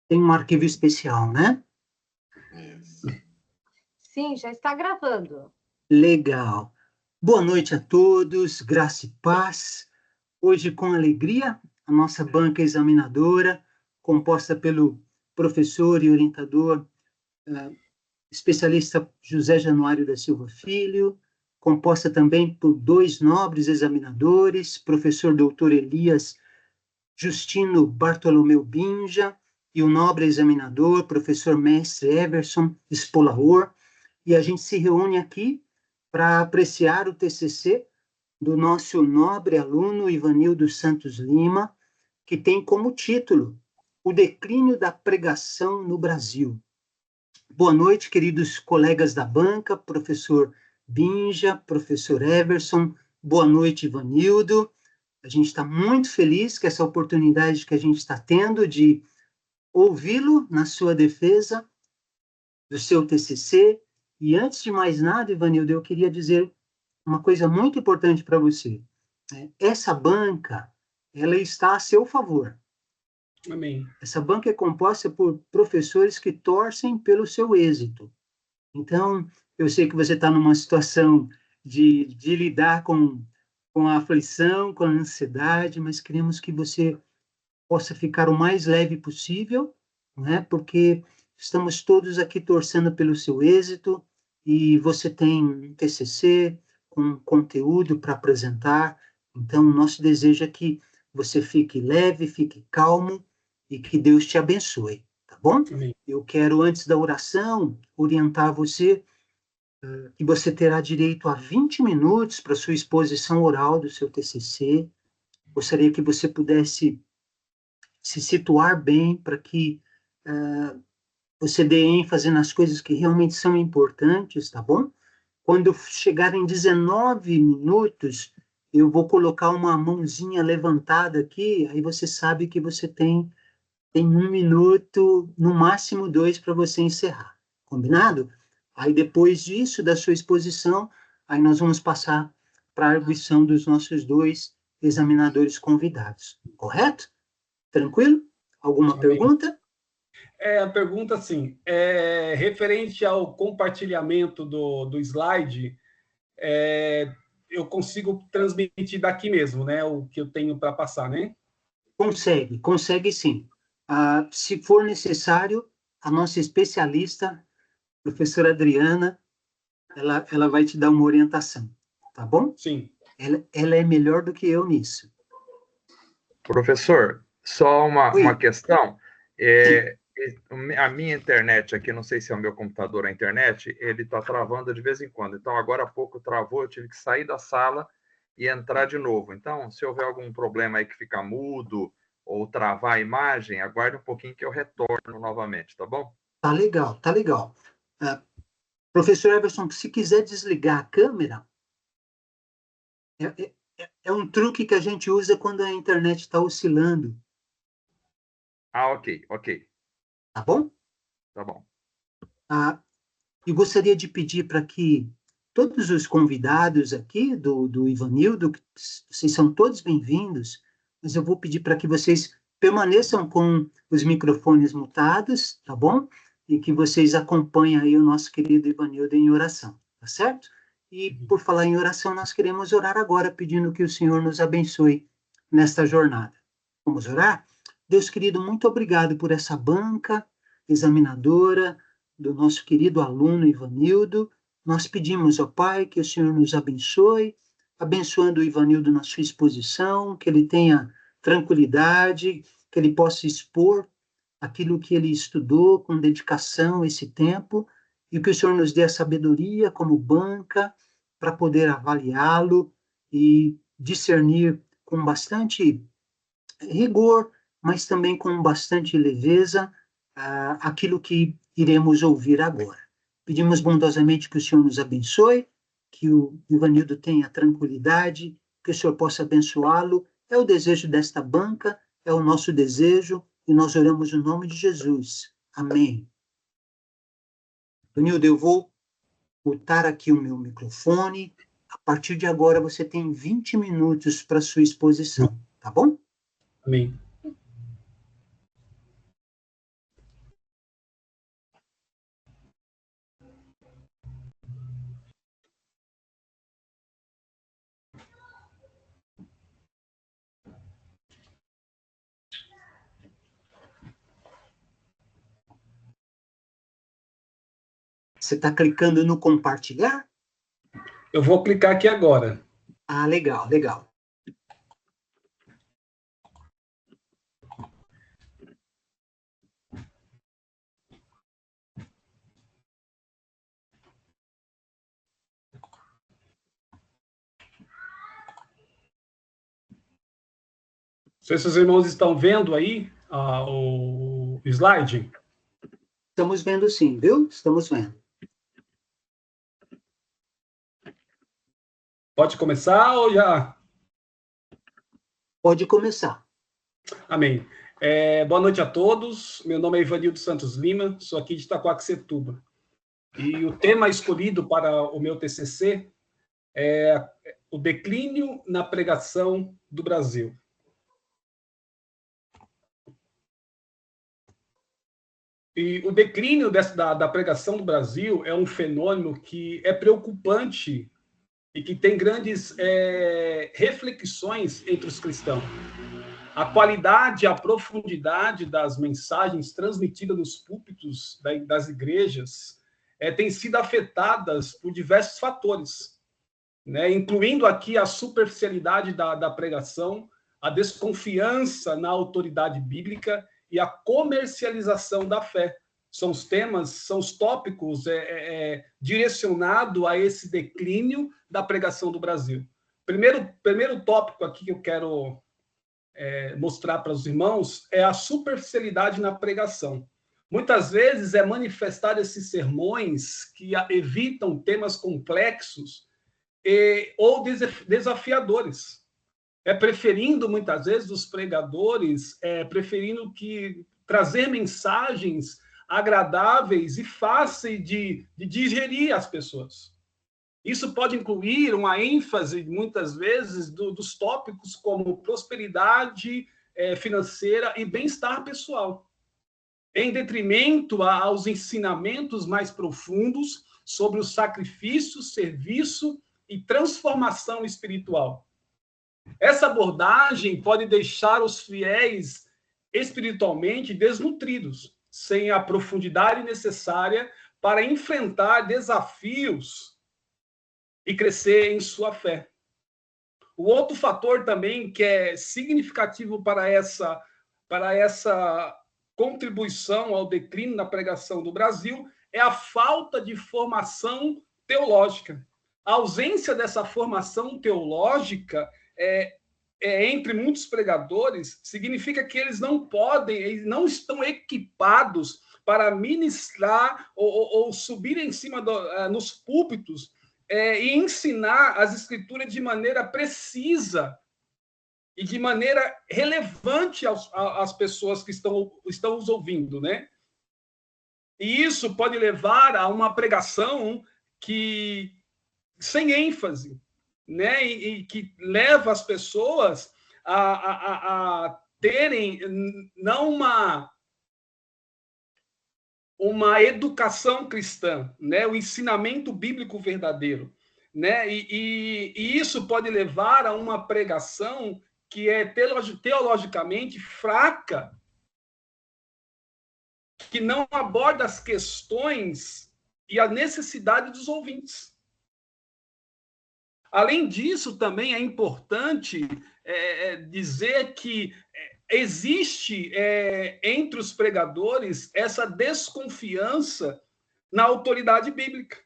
Tem um arquivo especial, né? Sim, já está gravando. Legal. Boa noite a todos, graça e paz. Hoje, com alegria, a nossa banca examinadora, composta pelo professor e orientador, especialista José Januário da Silva Filho, composta também por dois nobres examinadores, professor doutor Elias Justino Bartolomeu Binja e o nobre examinador, professor mestre Everson Spolaor, e a gente se reúne aqui para apreciar o TCC do nosso nobre aluno Ivanildo Santos Lima, que tem como título O Declínio da Pregação no Brasil. Boa noite, queridos colegas da banca, professor Binja, professor Everson, boa noite, Ivanildo. A gente está muito feliz com essa oportunidade que a gente está tendo de ouvi-lo na sua defesa do seu TCC. E antes de mais nada, Ivanildo, eu queria dizer uma coisa muito importante para você. Essa banca, ela está a seu favor. Amém. Essa banca é composta por professores que torcem pelo seu êxito. Então, eu sei que você está numa situação de lidar com a aflição, com a ansiedade, mas queremos que você possa ficar o mais leve possível, né? Porque estamos todos aqui torcendo pelo seu êxito e você tem um TCC com conteúdo para apresentar. Então, o nosso desejo é que você fique leve, fique calmo e que Deus te abençoe, tá bom? Amém. Eu quero, antes da oração, orientar você que você terá direito a 20 minutos para sua exposição oral do seu TCC. Gostaria que você pudesse se situar bem para que você dê ênfase nas coisas que realmente são importantes, tá bom? Quando chegar em 19 minutos, eu vou colocar uma mãozinha levantada aqui, aí você sabe que você tem 1 minuto, no máximo 2, para você encerrar. Combinado? Aí depois disso, da sua exposição, aí nós vamos passar para a arguição dos nossos dois examinadores convidados. Correto? Tranquilo? Alguma Amém. pergunta? A pergunta, assim, referente ao compartilhamento do slide, eu consigo transmitir daqui mesmo, né? O que eu tenho para passar, né? Consegue sim. Se for necessário, a nossa especialista, professora Adriana, ela vai te dar uma orientação, tá bom? Sim. Ela é melhor do que eu nisso. Professor, só uma questão. Sim. A minha internet aqui, não sei se é o meu computador ou a internet, ele está travando de vez em quando. Então, agora há pouco travou, eu tive que sair da sala e entrar de novo. Então, se houver algum problema aí que fica mudo ou travar a imagem, aguarde um pouquinho que eu retorno novamente, tá bom? Tá legal, tá legal. Professor Everson, se quiser desligar a câmera, é um truque que a gente usa quando a internet está oscilando. Ok. Tá bom? Tá bom. E gostaria de pedir para que todos os convidados aqui do Ivanildo, vocês são todos bem-vindos, mas eu vou pedir para que vocês permaneçam com os microfones mutados, tá bom? E que vocês acompanhem aí o nosso querido Ivanildo em oração, tá certo? E por falar em oração, nós queremos orar agora, pedindo que o Senhor nos abençoe nesta jornada. Vamos orar? Deus querido, muito obrigado por essa banca examinadora, do nosso querido aluno Ivanildo. Nós pedimos ao Pai que o Senhor nos abençoe, abençoando o Ivanildo na sua exposição, que ele tenha tranquilidade, que ele possa expor aquilo que ele estudou com dedicação esse tempo, e que o Senhor nos dê a sabedoria como banca para poder avaliá-lo e discernir com bastante rigor, mas também com bastante leveza, aquilo que iremos ouvir agora. Pedimos bondosamente que o Senhor nos abençoe, que o Ivanildo tenha tranquilidade, que o Senhor possa abençoá-lo. É o desejo desta banca, é o nosso desejo, e nós oramos no nome de Jesus. Amém. Ivanildo, eu vou botar aqui o meu microfone. A partir de agora, você tem 20 minutos para sua exposição, tá bom? Amém. Você está clicando no compartilhar? Eu vou clicar aqui agora. Ah, legal, legal. Não sei se os irmãos estão vendo aí o slide. Estamos vendo sim, viu? Estamos vendo. Pode começar ou já? Pode começar. Amém. Boa noite a todos. Meu nome é Ivanildo Santos Lima, sou aqui de Itaquaquecetuba. E o tema escolhido para o meu TCC é o declínio na pregação do Brasil. E o declínio da pregação do Brasil é um fenômeno que é preocupante e que tem grandes reflexões entre os cristãos. A qualidade e a profundidade das mensagens transmitidas nos púlpitos das igrejas têm sido afetadas por diversos fatores, né? Incluindo aqui a superficialidade da pregação, a desconfiança na autoridade bíblica e a comercialização da fé. São os temas, são os tópicos direcionados a esse declínio da pregação do Brasil. Primeiro tópico aqui que eu quero mostrar para os irmãos é a superficialidade na pregação. Muitas vezes é manifestar esses sermões que evitam temas complexos ou desafiadores. Preferindo, muitas vezes, os pregadores, preferindo trazer mensagens agradáveis e fáceis de digerir às pessoas. Isso pode incluir uma ênfase, muitas vezes, dos tópicos como prosperidade financeira e bem-estar pessoal, em detrimento aos ensinamentos mais profundos sobre o sacrifício, serviço e transformação espiritual. Essa abordagem pode deixar os fiéis espiritualmente desnutridos, sem a profundidade necessária para enfrentar desafios e crescer em sua fé. O outro fator também que é significativo para essa contribuição ao declínio na pregação do Brasil é a falta de formação teológica. A ausência dessa formação teológica entre muitos pregadores significa que eles eles não estão equipados para ministrar ou subir em cima nos púlpitos e ensinar as escrituras de maneira precisa e de maneira relevante às pessoas que estão os ouvindo, né? E isso pode levar a uma pregação sem ênfase, né? E que leva as pessoas a terem não uma educação cristã, né? O ensinamento bíblico verdadeiro, né? E isso pode levar a uma pregação que é teologicamente fraca, que não aborda as questões e a necessidade dos ouvintes. Além disso, também é importante dizer que existe entre os pregadores essa desconfiança na autoridade bíblica.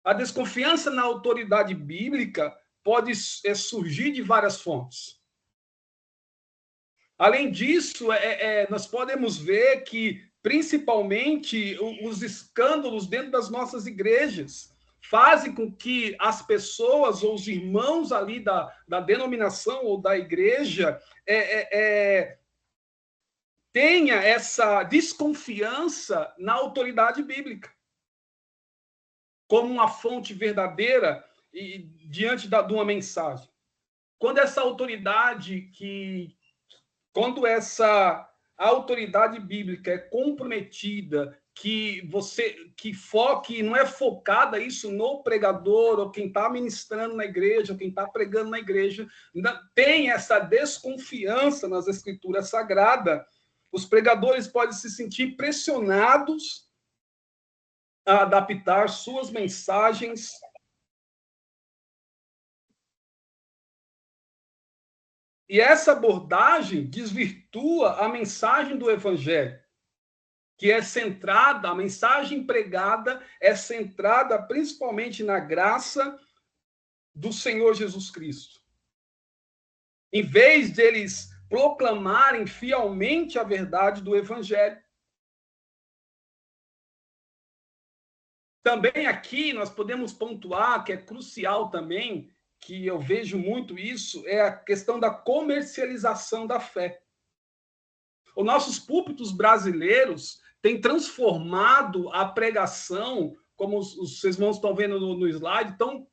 A desconfiança na autoridade bíblica pode surgir de várias fontes. Além disso, nós podemos ver que, principalmente, os escândalos dentro das nossas igrejas fazem com que as pessoas ou os irmãos ali da denominação ou da igreja tenha essa desconfiança na autoridade bíblica como uma fonte verdadeira diante de uma mensagem. Quando essa autoridade bíblica é comprometida, que não é focada isso no pregador, ou quem está ministrando na igreja, ou quem está pregando na igreja, tem essa desconfiança nas escrituras sagradas, os pregadores podem se sentir pressionados a adaptar suas mensagens e essa abordagem desvirtua a mensagem do Evangelho, que é centrada, a mensagem pregada é centrada principalmente na graça do Senhor Jesus Cristo. Em vez deles proclamarem fielmente a verdade do Evangelho. Também aqui nós podemos pontuar, que é crucial também, que eu vejo muito isso, é a questão da comercialização da fé. Os nossos púlpitos brasileiros têm transformado a pregação, como os irmãos estão vendo no slide, estão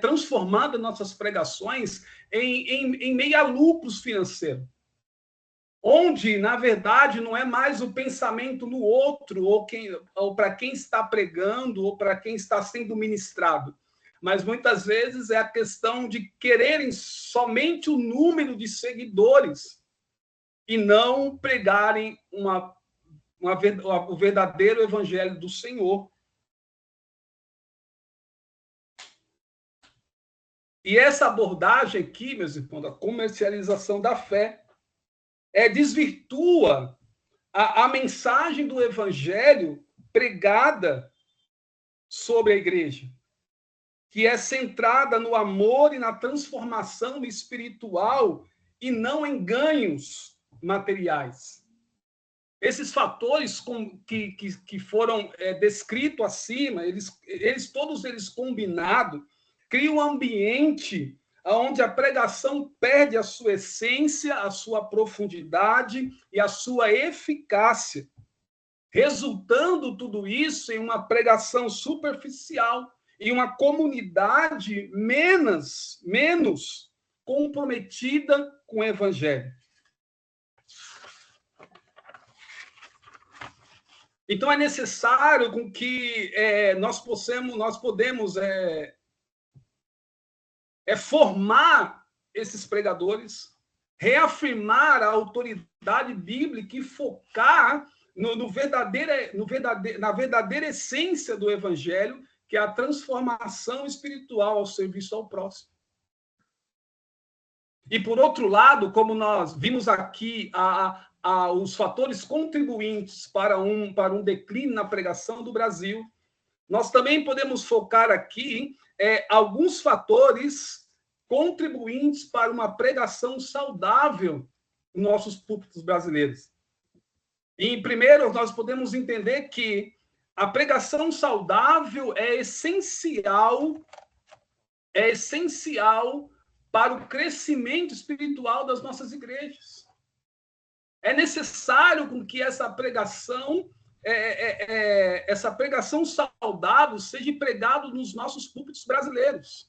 transformando nossas pregações em meio a lucros financeiros. Onde, na verdade, não é mais o pensamento no outro, ou para quem está pregando, ou para quem está sendo ministrado. Mas muitas vezes é a questão de quererem somente o número de seguidores e não pregarem o verdadeiro evangelho do Senhor. E essa abordagem aqui, meus irmãos, da comercialização da fé, desvirtua a mensagem do evangelho pregada sobre a igreja, que é centrada no amor e na transformação espiritual e não em ganhos materiais. Esses fatores que foram descritos acima, todos eles combinados, criam um ambiente onde a pregação perde a sua essência, a sua profundidade e a sua eficácia, resultando tudo isso em uma pregação superficial e uma comunidade menos comprometida com o evangelho. Então, é necessário com que nós podemos formar esses pregadores, reafirmar a autoridade bíblica e focar na verdadeira essência do evangelho, que é a transformação espiritual ao serviço ao próximo. E, por outro lado, como nós vimos aqui os fatores contribuintes para um declínio na pregação do Brasil, nós também podemos focar aqui alguns fatores contribuintes para uma pregação saudável nos nossos púlpitos brasileiros. E, primeiro, nós podemos entender que a pregação saudável é essencial para o crescimento espiritual das nossas igrejas. É necessário com que essa pregação saudável seja pregada nos nossos púlpitos brasileiros.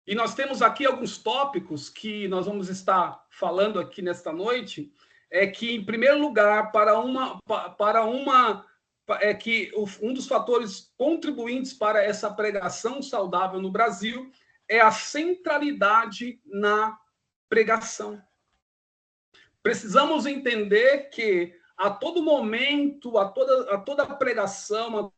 E nós temos aqui alguns tópicos que nós vamos estar falando aqui nesta noite, que, em primeiro lugar, que um dos fatores contribuintes para essa pregação saudável no Brasil é a centralidade na pregação. Precisamos entender que a todo momento, a toda pregação,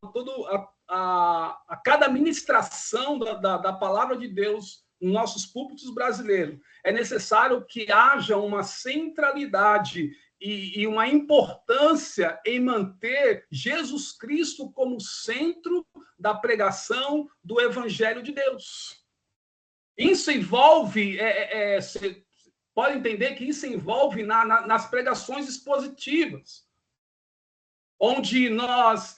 a cada ministração da palavra de Deus nos nossos púlpitos brasileiros, é necessário que haja uma centralidade e uma importância em manter Jesus Cristo como centro da pregação do Evangelho de Deus. Isso envolve, você pode entender que isso envolve nas pregações expositivas, onde nós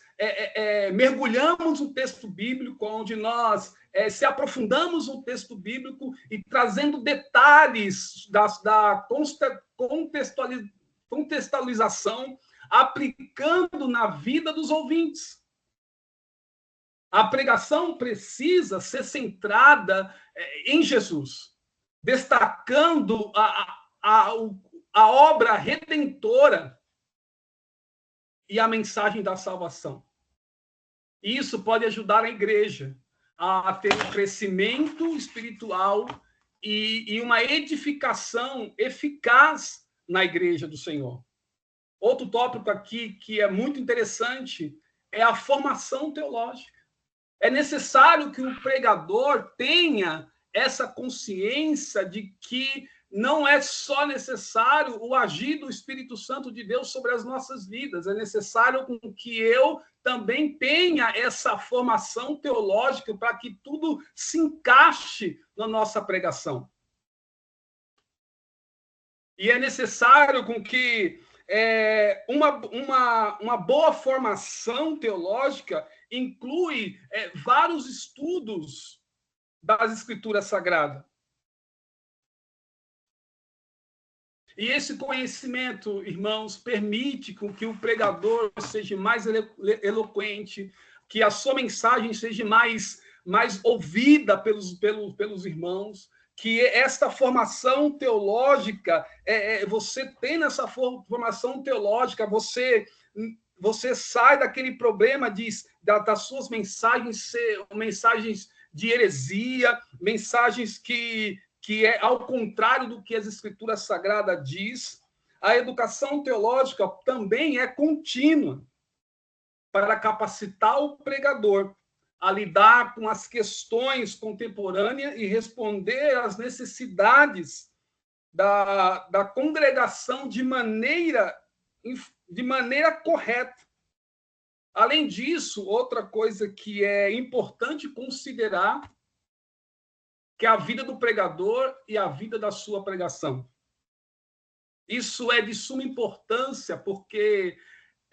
mergulhamos no texto bíblico, onde nós se aprofundamos no texto bíblico e trazendo detalhes da contextualização, aplicando na vida dos ouvintes. A pregação precisa ser centrada em Jesus, destacando a obra redentora e a mensagem da salvação. Isso pode ajudar a igreja a ter um crescimento espiritual e uma edificação eficaz na igreja do Senhor. Outro tópico aqui que é muito interessante é a formação teológica. É necessário que o pregador tenha essa consciência de que não é só necessário o agir do Espírito Santo de Deus sobre as nossas vidas, é necessário que eu também tenha essa formação teológica para que tudo se encaixe na nossa pregação. E é necessário com que uma boa formação teológica inclui vários estudos das Escrituras Sagradas. E esse conhecimento, irmãos, permite que o pregador seja mais eloquente, que a sua mensagem seja mais ouvida pelos irmãos, que esta formação teológica, você tem nessa formação teológica, você sai daquele problema das suas mensagens ser mensagens de heresia, mensagens que é ao contrário do que as Escrituras Sagradas diz. A educação teológica também é contínua para capacitar o pregador a lidar com as questões contemporâneas e responder às necessidades da congregação de maneira correta. Além disso, outra coisa que é importante considerar que é a vida do pregador e a vida da sua pregação. Isso é de suma importância, porque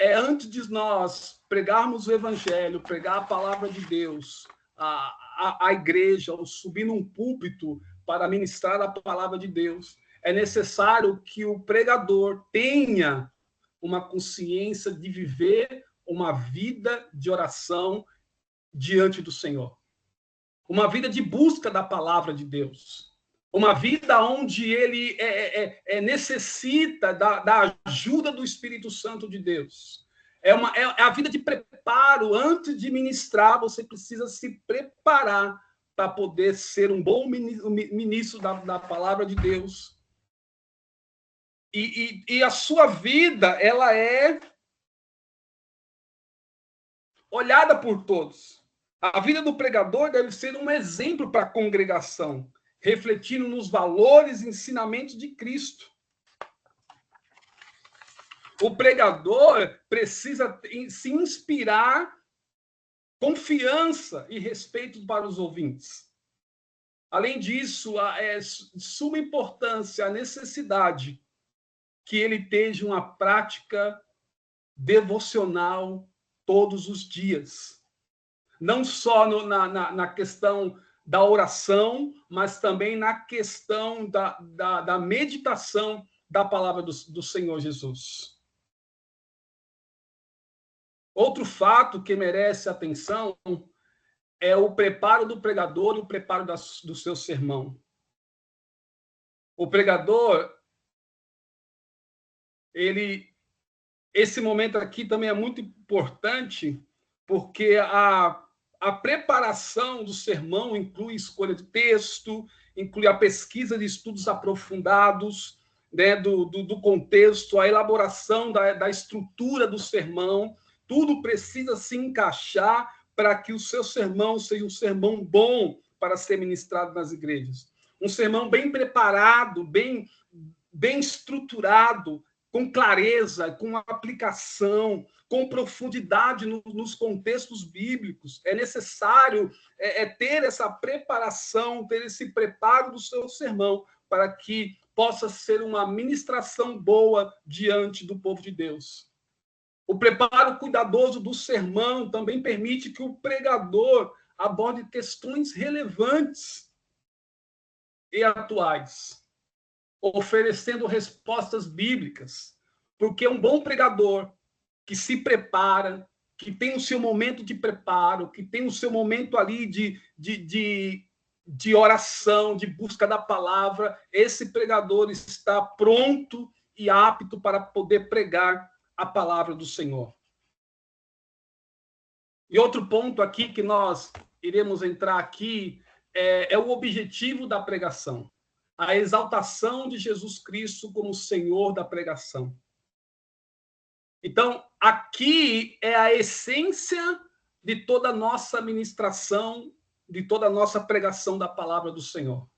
antes de nós pregarmos o evangelho, pregar a palavra de Deus, a igreja, ou subir num púlpito para ministrar a palavra de Deus, é necessário que o pregador tenha uma consciência de viver uma vida de oração diante do Senhor. Uma vida de busca da palavra de Deus. Uma vida onde ele necessita da ajuda do Espírito Santo de Deus. É a vida de preparo. Antes de ministrar, você precisa se preparar para poder ser um bom ministro da palavra de Deus. E a sua vida, ela é olhada por todos. A vida do pregador deve ser um exemplo para a congregação, refletindo nos valores e ensinamentos de Cristo. O pregador precisa se inspirar confiança e respeito para os ouvintes. Além disso, é de suma importância a necessidade que ele esteja uma prática devocional todos os dias. Não só na questão da oração, mas também na questão da meditação da palavra do Senhor Jesus. Outro fato que merece atenção é o preparo do pregador e o preparo do seu sermão. O pregador, esse momento aqui também é muito importante, porque a preparação do sermão inclui escolha de texto, inclui a pesquisa de estudos aprofundados, né, do contexto, a elaboração da estrutura do sermão. Tudo precisa se encaixar para que o seu sermão seja um sermão bom para ser ministrado nas igrejas. Um sermão bem preparado, bem estruturado, com clareza, com aplicação, com profundidade nos contextos bíblicos. É necessário ter essa preparação, ter esse preparo do seu sermão, para que possa ser uma ministração boa diante do povo de Deus. O preparo cuidadoso do sermão também permite que o pregador aborde questões relevantes e atuais, oferecendo respostas bíblicas, porque um bom pregador que se prepara, que tem o seu momento de preparo, que tem o seu momento ali de oração, de busca da palavra, esse pregador está pronto e apto para poder pregar a palavra do Senhor. E outro ponto aqui que nós iremos entrar aqui é o objetivo da pregação. A exaltação de Jesus Cristo como Senhor da pregação. Então, aqui é a essência de toda a nossa ministração, de toda a nossa pregação da palavra do Senhor.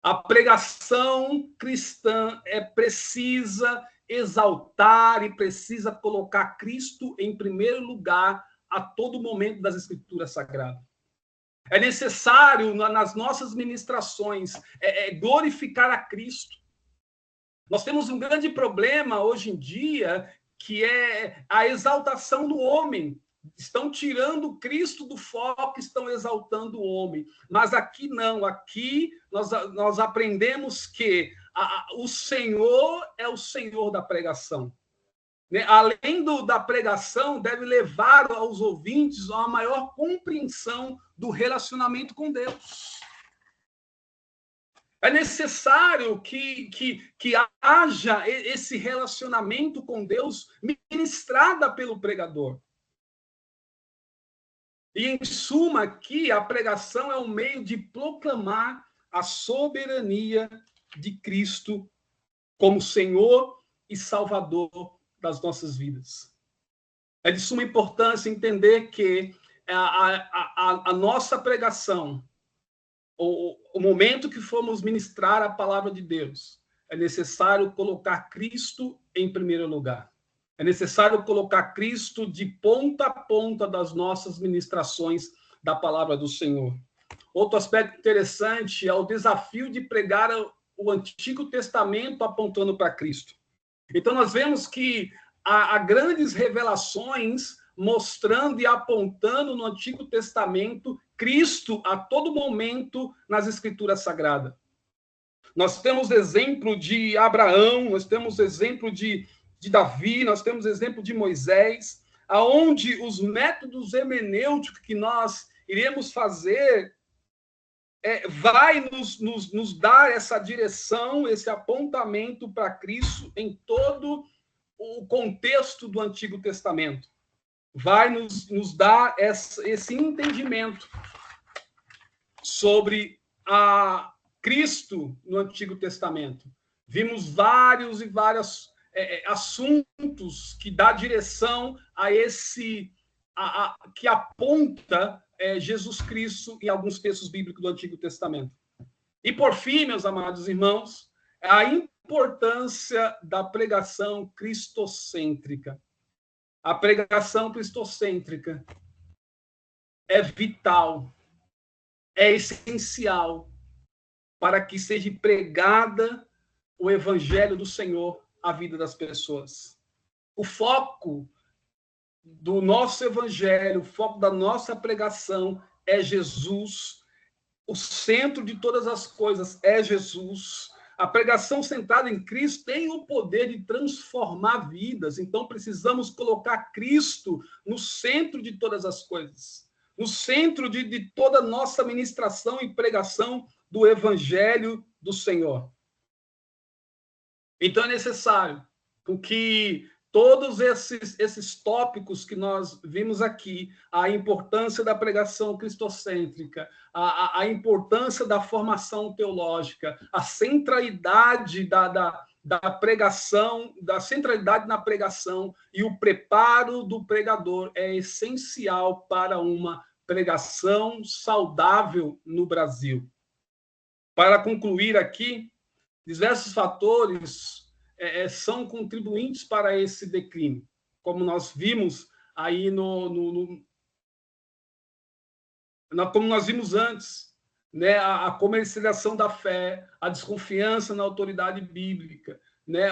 A pregação cristã precisa exaltar e precisa colocar Cristo em primeiro lugar a todo momento das Escrituras Sagradas. É necessário, nas nossas ministrações, glorificar a Cristo. Nós temos um grande problema hoje em dia, que é a exaltação do homem. Estão tirando Cristo do foco, estão exaltando o homem. Mas aqui não, aqui nós aprendemos que o Senhor é o Senhor da pregação. Além da pregação, deve levar aos ouvintes a uma maior compreensão do relacionamento com Deus. É necessário que haja esse relacionamento com Deus ministrado pelo pregador. E, em suma, aqui, a pregação é um meio de proclamar a soberania de Cristo como Senhor e Salvador das nossas vidas. É de suma importância entender que a nossa pregação, o momento que formos ministrar a palavra de Deus, é necessário colocar Cristo em primeiro lugar. É necessário colocar Cristo de ponta a ponta das nossas ministrações da palavra do Senhor. Outro aspecto interessante é o desafio de pregar o Antigo Testamento apontando para Cristo. Então, nós vemos que há grandes revelações mostrando e apontando no Antigo Testamento Cristo a todo momento nas Escrituras Sagradas. Nós temos exemplo de Abraão, nós temos exemplo de Davi, nós temos exemplo de Moisés, aonde os métodos hermenêuticos que nós iremos fazer vai nos dar essa direção, esse apontamento para Cristo em todo o contexto do Antigo Testamento. Vai nos dar esse entendimento sobre a Cristo no Antigo Testamento. Vimos vários assuntos que dá direção a esse, que aponta Jesus Cristo em alguns textos bíblicos do Antigo Testamento. E, por fim, meus amados irmãos, a importância da pregação cristocêntrica. A pregação cristocêntrica é vital, é essencial para que seja pregada o evangelho do Senhor à vida das pessoas. O foco do nosso evangelho, o foco da nossa pregação é Jesus. O centro de todas as coisas é Jesus. A pregação centrada em Cristo tem o poder de transformar vidas. Então, precisamos colocar Cristo no centro de todas as coisas. No centro de toda a nossa ministração e pregação do evangelho do Senhor. Então, é necessário que todos esses tópicos que nós vimos aqui, a importância da pregação cristocêntrica, a importância da formação teológica, a centralidade da pregação, da centralidade na pregação e o preparo do pregador é essencial para uma pregação saudável no Brasil. Para concluir aqui, diversos fatores são contribuintes para esse declínio, como nós vimos aí como nós vimos antes, né? A comercialização da fé, a desconfiança na autoridade bíblica, né?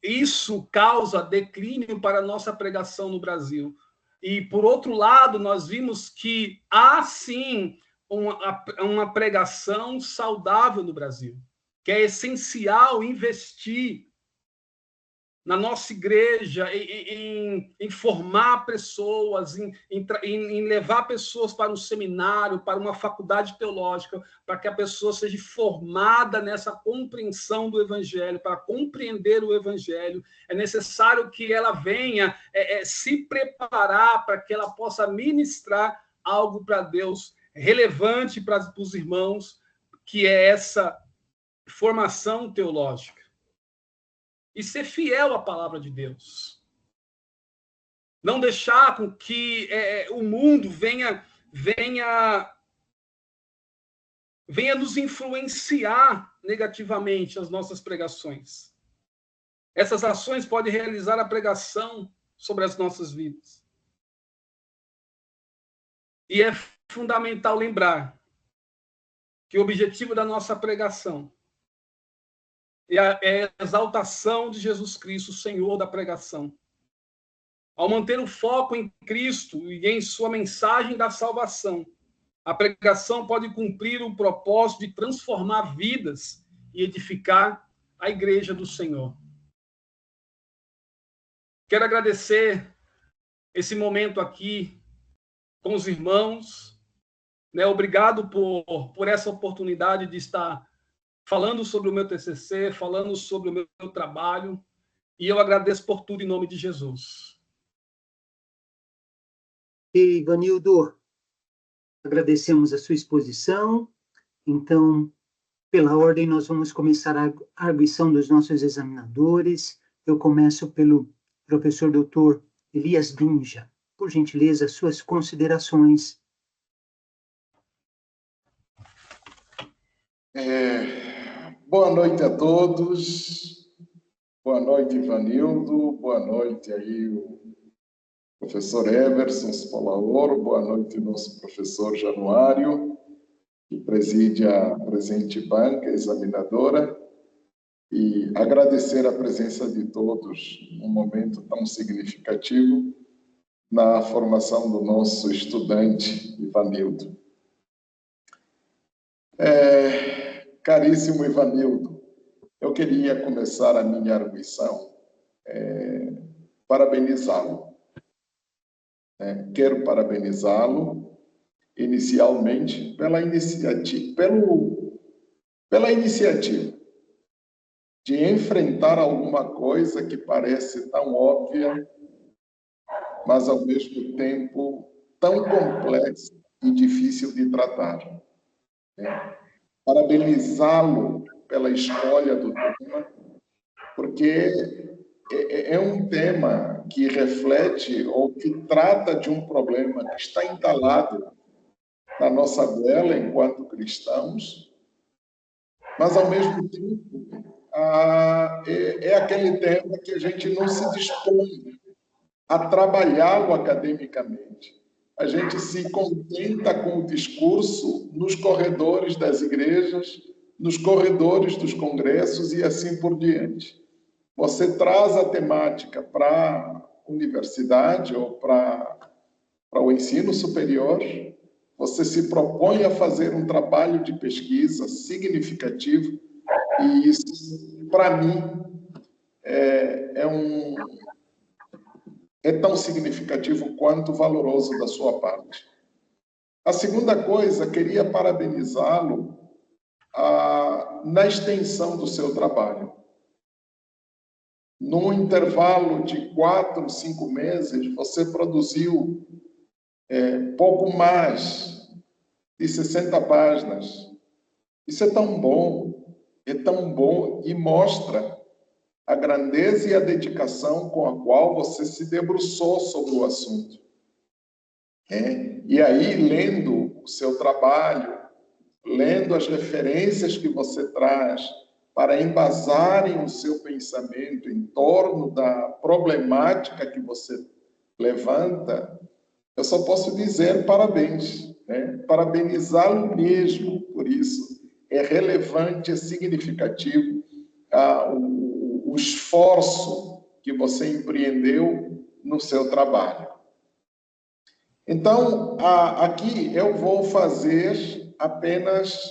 Isso causa declínio para a nossa pregação no Brasil. E, por outro lado, nós vimos que há, sim, uma pregação saudável no Brasil, que é essencial investir na nossa igreja, em formar pessoas, em levar pessoas para um seminário, para uma faculdade teológica, para que a pessoa seja formada nessa compreensão do Evangelho, para compreender o Evangelho. É necessário que ela venha se preparar para que ela possa ministrar algo para Deus relevante para os irmãos, que é essa formação teológica. E ser fiel à palavra de Deus. não deixar com que o mundo venha nos influenciar negativamente as nossas pregações. Essas ações podem realizar a pregação sobre as nossas vidas. E é fundamental lembrar que o objetivo da nossa pregação é a exaltação de Jesus Cristo, o Senhor da pregação. Ao manter o foco em Cristo e em sua mensagem da salvação, a pregação pode cumprir o propósito de transformar vidas e edificar a igreja do Senhor. Quero agradecer esse momento aqui com os irmãos, né? Obrigado por essa oportunidade de estar falando sobre o meu TCC, falando sobre o meu trabalho, e eu agradeço por tudo em nome de Jesus. E, Ivanildo, agradecemos a sua exposição. Então, pela ordem, nós vamos começar a arguição dos nossos examinadores. Eu começo pelo professor doutor Elias Dunja. Por gentileza, suas considerações. Boa noite a todos. Boa noite, Ivanildo. Boa noite aí o professor Everson Spolaoro. Boa noite, nosso professor Januário, que preside a presente banca examinadora. E agradecer a presença de todos num momento tão significativo na formação do nosso estudante Ivanildo. Caríssimo Ivanildo, eu queria começar a minha arguição parabenizá-lo. Quero parabenizá-lo inicialmente pela iniciativa de enfrentar alguma coisa que parece tão óbvia, mas ao mesmo tempo tão complexa e difícil de tratar. Parabenizá-lo pela escolha do tema, porque é um tema que reflete ou que trata de um problema que está entalado na nossa goela enquanto cristãos, mas, ao mesmo tempo, é aquele tema que a gente não se dispõe a trabalhá-lo academicamente. A gente se contenta com o discurso nos corredores das igrejas, nos corredores dos congressos e assim por diante. Você traz a temática para a universidade ou para o ensino superior, você se propõe a fazer um trabalho de pesquisa significativo e isso, para mim, é tão significativo quanto valoroso da sua parte. A segunda coisa, queria parabenizá-lo na extensão do seu trabalho. Num intervalo de 4, 5 meses, você produziu pouco mais de 60 páginas. Isso é tão bom e mostra a grandeza e a dedicação com a qual você se debruçou sobre o assunto. E aí, lendo o seu trabalho, lendo as referências que você traz para embasarem o seu pensamento em torno da problemática que você levanta, eu só posso dizer parabéns, parabenizá-lo mesmo por isso. É relevante, é significativo o esforço que você empreendeu no seu trabalho. Então, aqui eu vou fazer apenas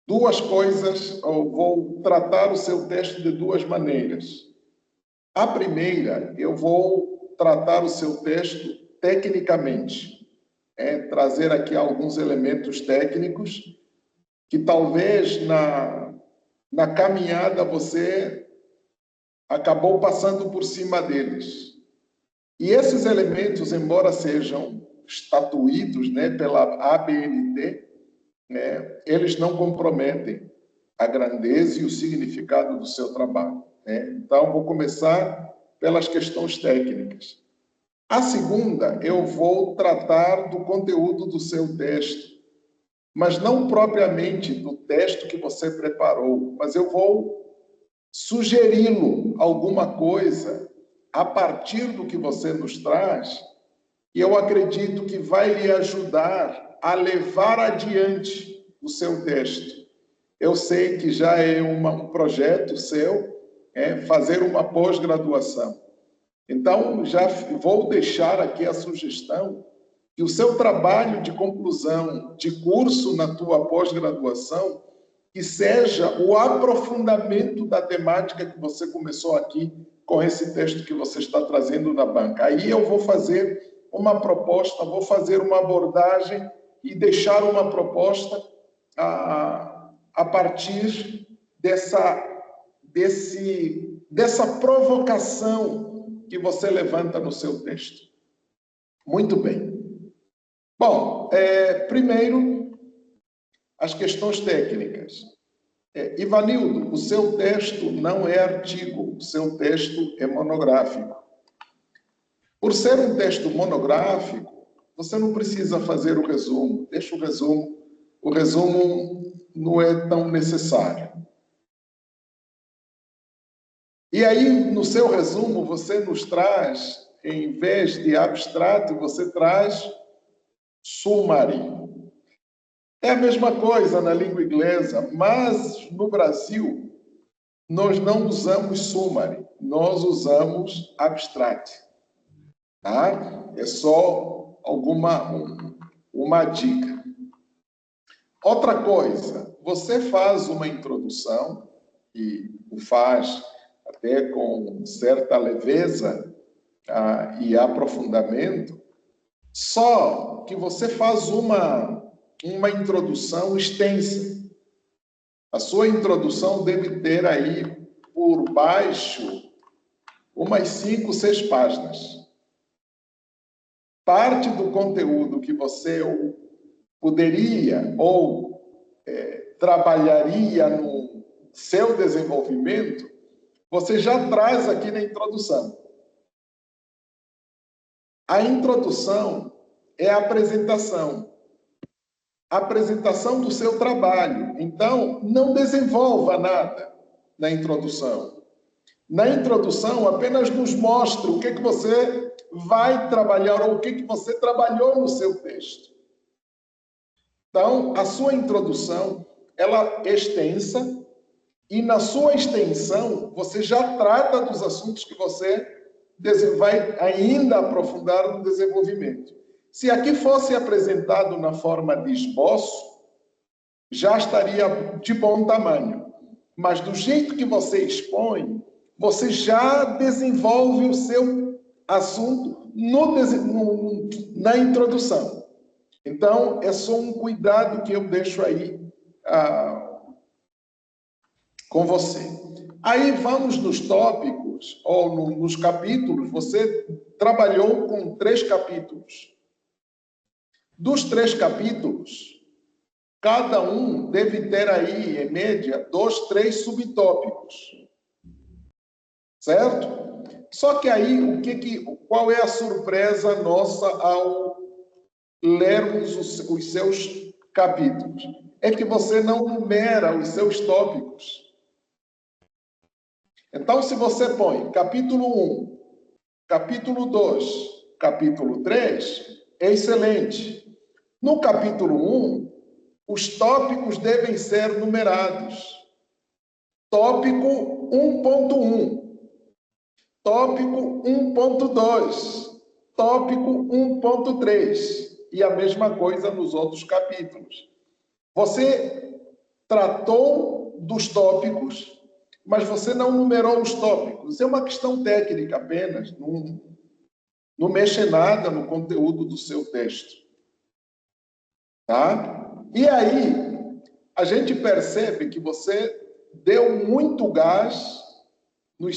duas coisas, ou vou tratar o seu texto de duas maneiras. A primeira, eu vou tratar o seu texto tecnicamente, trazer aqui alguns elementos técnicos que talvez na caminhada você acabou passando por cima deles. E esses elementos, embora sejam estatuídos pela ABNT, eles não comprometem a grandeza e o significado do seu trabalho. Então, vou começar pelas questões técnicas. A segunda, eu vou tratar do conteúdo do seu texto, mas não propriamente do texto que você preparou, mas eu vou sugeri-lo alguma coisa a partir do que você nos traz, e eu acredito que vai lhe ajudar a levar adiante o seu texto. Eu sei que já é um projeto seu, fazer uma pós-graduação. Então, já vou deixar aqui a sugestão que o seu trabalho de conclusão de curso na tua pós-graduação que seja o aprofundamento da temática que você começou aqui com esse texto que você está trazendo na banca. Aí eu vou fazer uma proposta, vou fazer uma abordagem e deixar uma proposta a partir dessa provocação que você levanta no seu texto. Muito bem. Bom, primeiro, as questões técnicas. Ivanildo, o seu texto não é artigo, o seu texto é monográfico. Por ser um texto monográfico, você não precisa fazer o resumo, deixa o resumo não é tão necessário. E aí, no seu resumo, você nos traz, em vez de abstrato, você traz summary. É a mesma coisa na língua inglesa, mas no Brasil, nós não usamos summary, nós usamos abstract. Tá? É só uma dica. Outra coisa, você faz uma introdução, e o faz até com certa leveza e aprofundamento, só que você faz uma introdução extensa. A sua introdução deve ter aí, por baixo, umas 5, 6 páginas. Parte do conteúdo que você poderia ou trabalharia no seu desenvolvimento, você já traz aqui na introdução. A introdução é a apresentação do seu trabalho. Então, não desenvolva nada na introdução. Na introdução, apenas nos mostre o que você vai trabalhar ou o que você trabalhou no seu texto. Então, a sua introdução, ela é extensa, e na sua extensão, você já trata dos assuntos que você vai ainda aprofundar no desenvolvimento. Se aqui fosse apresentado na forma de esboço, já estaria de bom tamanho. Mas do jeito que você expõe, você já desenvolve o seu assunto na introdução. Então, é só um cuidado que eu deixo aí com você. Aí vamos nos tópicos, ou nos capítulos. Você trabalhou com 3 capítulos. Dos 3 capítulos, cada um deve ter aí, em média, 2, 3 subtópicos. Certo? Só que aí, qual é a surpresa nossa ao lermos os seus capítulos? É que você não numera os seus tópicos. Então, se você põe capítulo 1, capítulo 2, capítulo 3, é excelente. No capítulo 1, os tópicos devem ser numerados. Tópico 1.1, tópico 1.2, tópico 1.3, e a mesma coisa nos outros capítulos. Você tratou dos tópicos, mas você não numerou os tópicos. É uma questão técnica apenas, não mexe nada no conteúdo do seu texto. Tá? E aí, a gente percebe que você deu muito gás no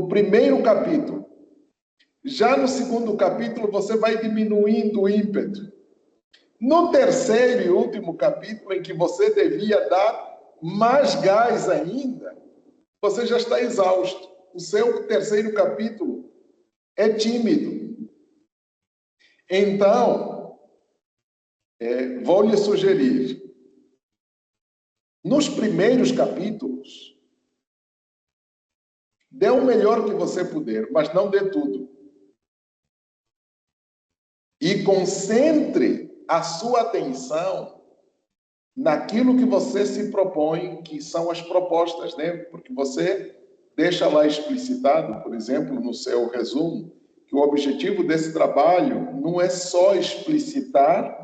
primeiro capítulo. Já no segundo capítulo, você vai diminuindo o ímpeto. No terceiro e último capítulo, em que você devia dar mais gás ainda, você já está exausto. O seu terceiro capítulo é tímido. Então, vou lhe sugerir, nos primeiros capítulos, dê o melhor que você puder, mas não dê tudo. E concentre a sua atenção naquilo que você se propõe, que são as propostas, né? Porque você deixa lá explicitado, por exemplo, no seu resumo, que o objetivo desse trabalho não é só explicitar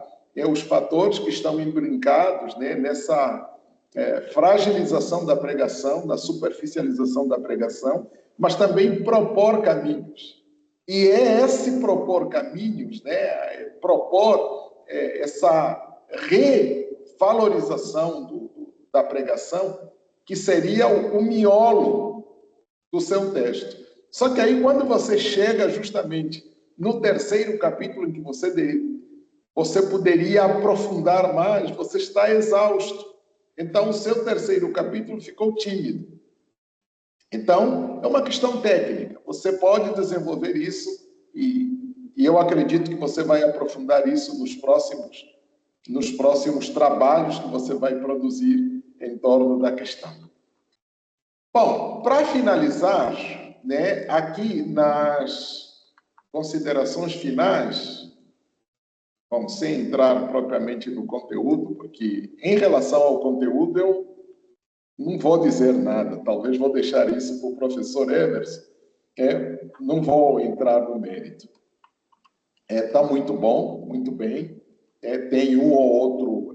os fatores que estão imbricados, né, nessa fragilização da pregação, na superficialização da pregação, mas também propor caminhos. E é esse propor caminhos, né, propor essa revalorização da pregação, que seria o miolo do seu texto. Só que aí, quando você chega justamente no terceiro capítulo, em que você poderia aprofundar mais, você está exausto. Então, o seu terceiro capítulo ficou tímido. Então, é uma questão técnica. Você pode desenvolver isso e eu acredito que você vai aprofundar isso nos próximos trabalhos que você vai produzir em torno da questão. Bom, para finalizar, né, aqui nas considerações finais, vamos sem entrar propriamente no conteúdo, porque em relação ao conteúdo eu não vou dizer nada, talvez vou deixar isso para o professor Everson, não vou entrar no mérito. Está muito bom, muito bem, tem um ou outro,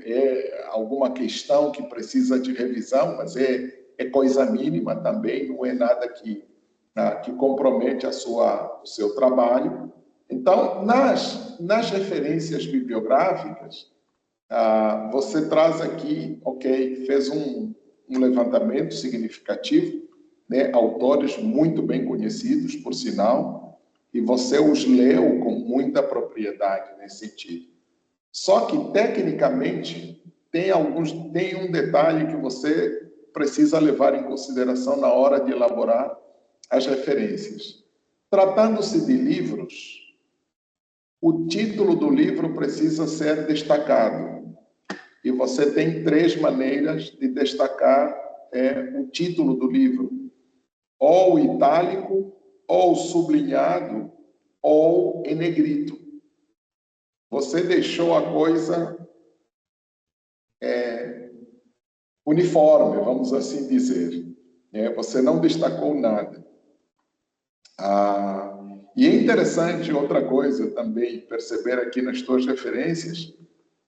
alguma questão que precisa de revisão, mas é coisa mínima também, não é nada que compromete o seu trabalho. Então, nas referências bibliográficas, você traz aqui, fez um levantamento significativo, né, autores muito bem conhecidos, por sinal, e você os leu com muita propriedade nesse sentido. Só que, tecnicamente, tem um detalhe que você precisa levar em consideração na hora de elaborar as referências. Tratando-se de livros, o título do livro precisa ser destacado. E você tem 3 maneiras de destacar o título do livro. Ou itálico, ou sublinhado, ou em negrito. Você deixou a coisa uniforme, vamos assim dizer. Você não destacou nada. E é interessante outra coisa também perceber aqui nas tuas referências,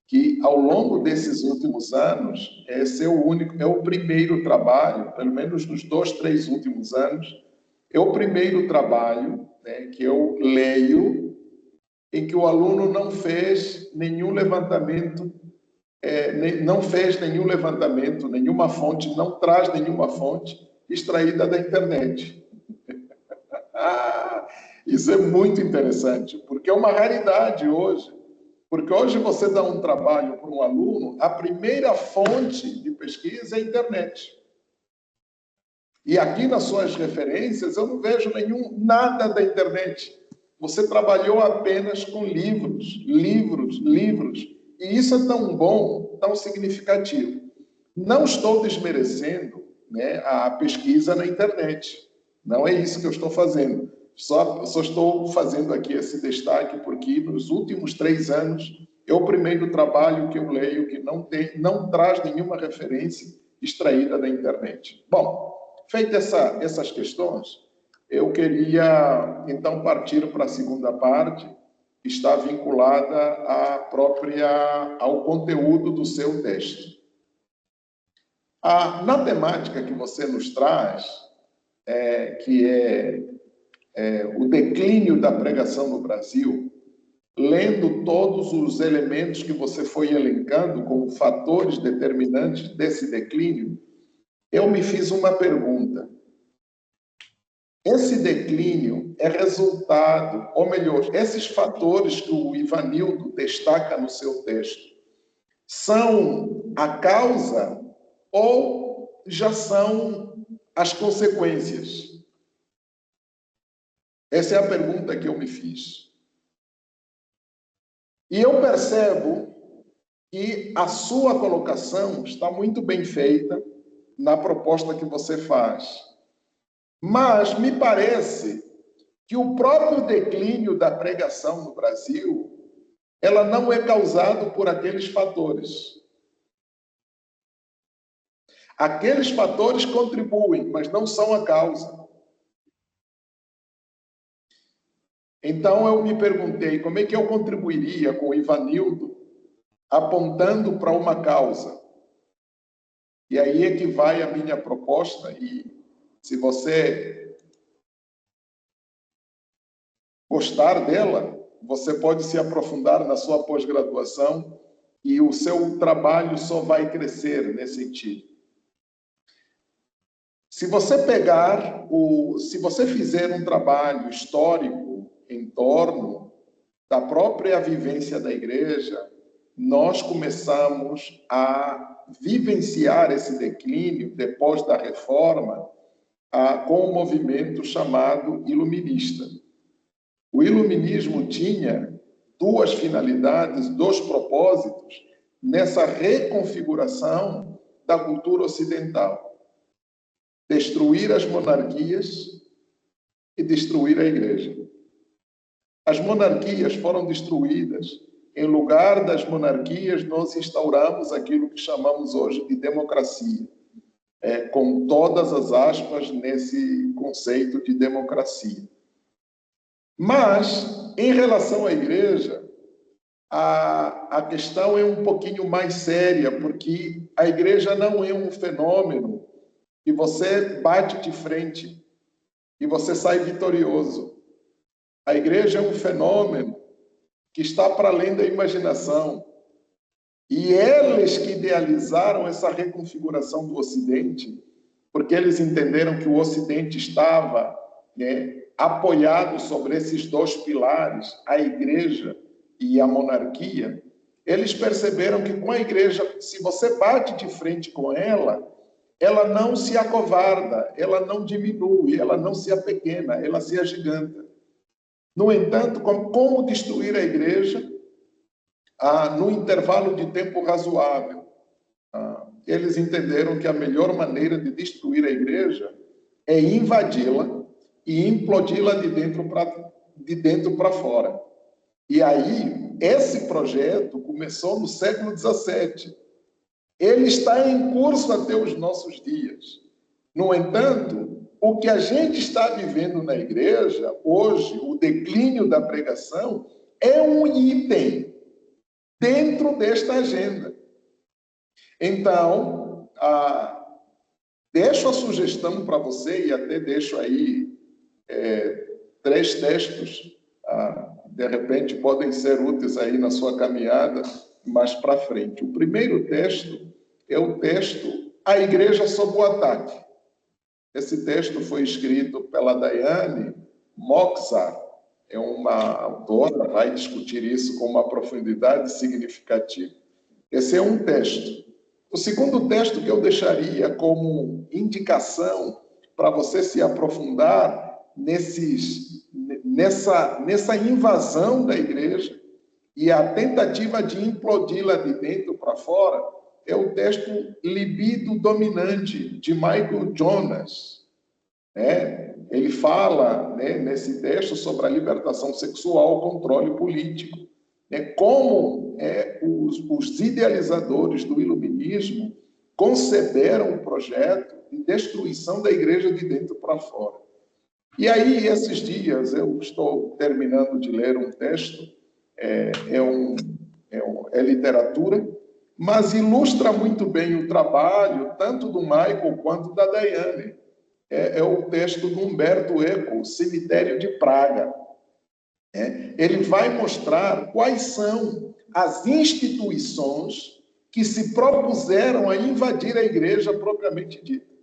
que ao longo desses últimos anos, esse é o primeiro trabalho, pelo menos nos 2, 3 últimos anos, é o primeiro trabalho, né, que eu leio em que o aluno não fez nenhum levantamento, nenhuma fonte, não traz nenhuma fonte extraída da internet. Isso é muito interessante, porque é uma raridade hoje. Porque hoje você dá um trabalho para um aluno, a primeira fonte de pesquisa é a internet. E aqui nas suas referências eu não vejo nada da internet. Você trabalhou apenas com livros. E isso é tão bom, tão significativo. Não estou desmerecendo, né, a pesquisa na internet. Não é isso que eu estou fazendo. Só estou fazendo aqui esse destaque porque nos últimos 3 anos é o primeiro trabalho que eu leio que não traz nenhuma referência extraída da internet. Bom, feitas essas questões, eu queria então partir para a segunda parte, que está vinculada ao conteúdo do seu texto. Na temática que você nos traz, que é o declínio da pregação no Brasil, lendo todos os elementos que você foi elencando como fatores determinantes desse declínio, eu me fiz uma pergunta. Esse declínio é resultado, ou melhor, esses fatores que o Ivanildo destaca no seu texto, são a causa ou já são as consequências? Essa é a pergunta que eu me fiz. E eu percebo que a sua colocação está muito bem feita na proposta que você faz. Mas me parece que o próprio declínio da pregação no Brasil, ela não é causado por aqueles fatores. Aqueles fatores contribuem, mas não são a causa. Então eu me perguntei como é que eu contribuiria com o Ivanildo apontando para uma causa. E aí é que vai a minha proposta, e se você gostar dela, você pode se aprofundar na sua pós-graduação e o seu trabalho só vai crescer nesse sentido. Se você se você fizer um trabalho histórico em torno da própria vivência da igreja, nós começamos a vivenciar esse declínio depois da reforma com um movimento chamado iluminista. O iluminismo tinha duas finalidades, dois propósitos nessa reconfiguração da cultura ocidental: destruir as monarquias e destruir a igreja. As monarquias foram destruídas. Em lugar das monarquias, nós instauramos aquilo que chamamos hoje de democracia, com todas as aspas nesse conceito de democracia. Mas, em relação à igreja, a questão é um pouquinho mais séria, porque a igreja não é um fenômeno que você bate de frente e você sai vitorioso. A igreja é um fenômeno que está para além da imaginação. E eles que idealizaram essa reconfiguração do Ocidente, porque eles entenderam que o Ocidente estava apoiado sobre esses dois pilares, a igreja e a monarquia, eles perceberam que com a igreja, se você bate de frente com ela, ela não se acovarda, ela não diminui, ela não se apequena, ela se agiganta. No entanto, como destruir a igreja no intervalo de tempo razoável? Eles entenderam que a melhor maneira de destruir a igreja é invadi-la e implodi-la de dentro para fora. E aí, esse projeto começou no século XVII. Ele está em curso até os nossos dias. No entanto, o que a gente está vivendo na igreja, hoje, o declínio da pregação, é um item dentro desta agenda. Então, deixo a sugestão para você, e até deixo aí 3 textos, de repente podem ser úteis aí na sua caminhada mais para frente. O primeiro texto é o texto A Igreja sob o Ataque. Esse texto foi escrito pela Diane Moxar, é uma autora, vai discutir isso com uma profundidade significativa. Esse é um texto. O segundo texto que eu deixaria como indicação para você se aprofundar nessa invasão da igreja e a tentativa de implodi-la de dentro para fora, é o texto Libido Dominante, de Michael Jonas. Ele fala, nesse texto, sobre a libertação sexual, o controle político. Como os idealizadores do iluminismo conceberam um projeto de destruição da igreja de dentro para fora. E aí, esses dias, eu estou terminando de ler um texto, é literatura, mas ilustra muito bem o trabalho, tanto do Michael quanto da Diane. É o texto do Humberto Eco, O Cemitério de Praga. Ele vai mostrar quais são as instituições que se propuseram a invadir a igreja propriamente dita.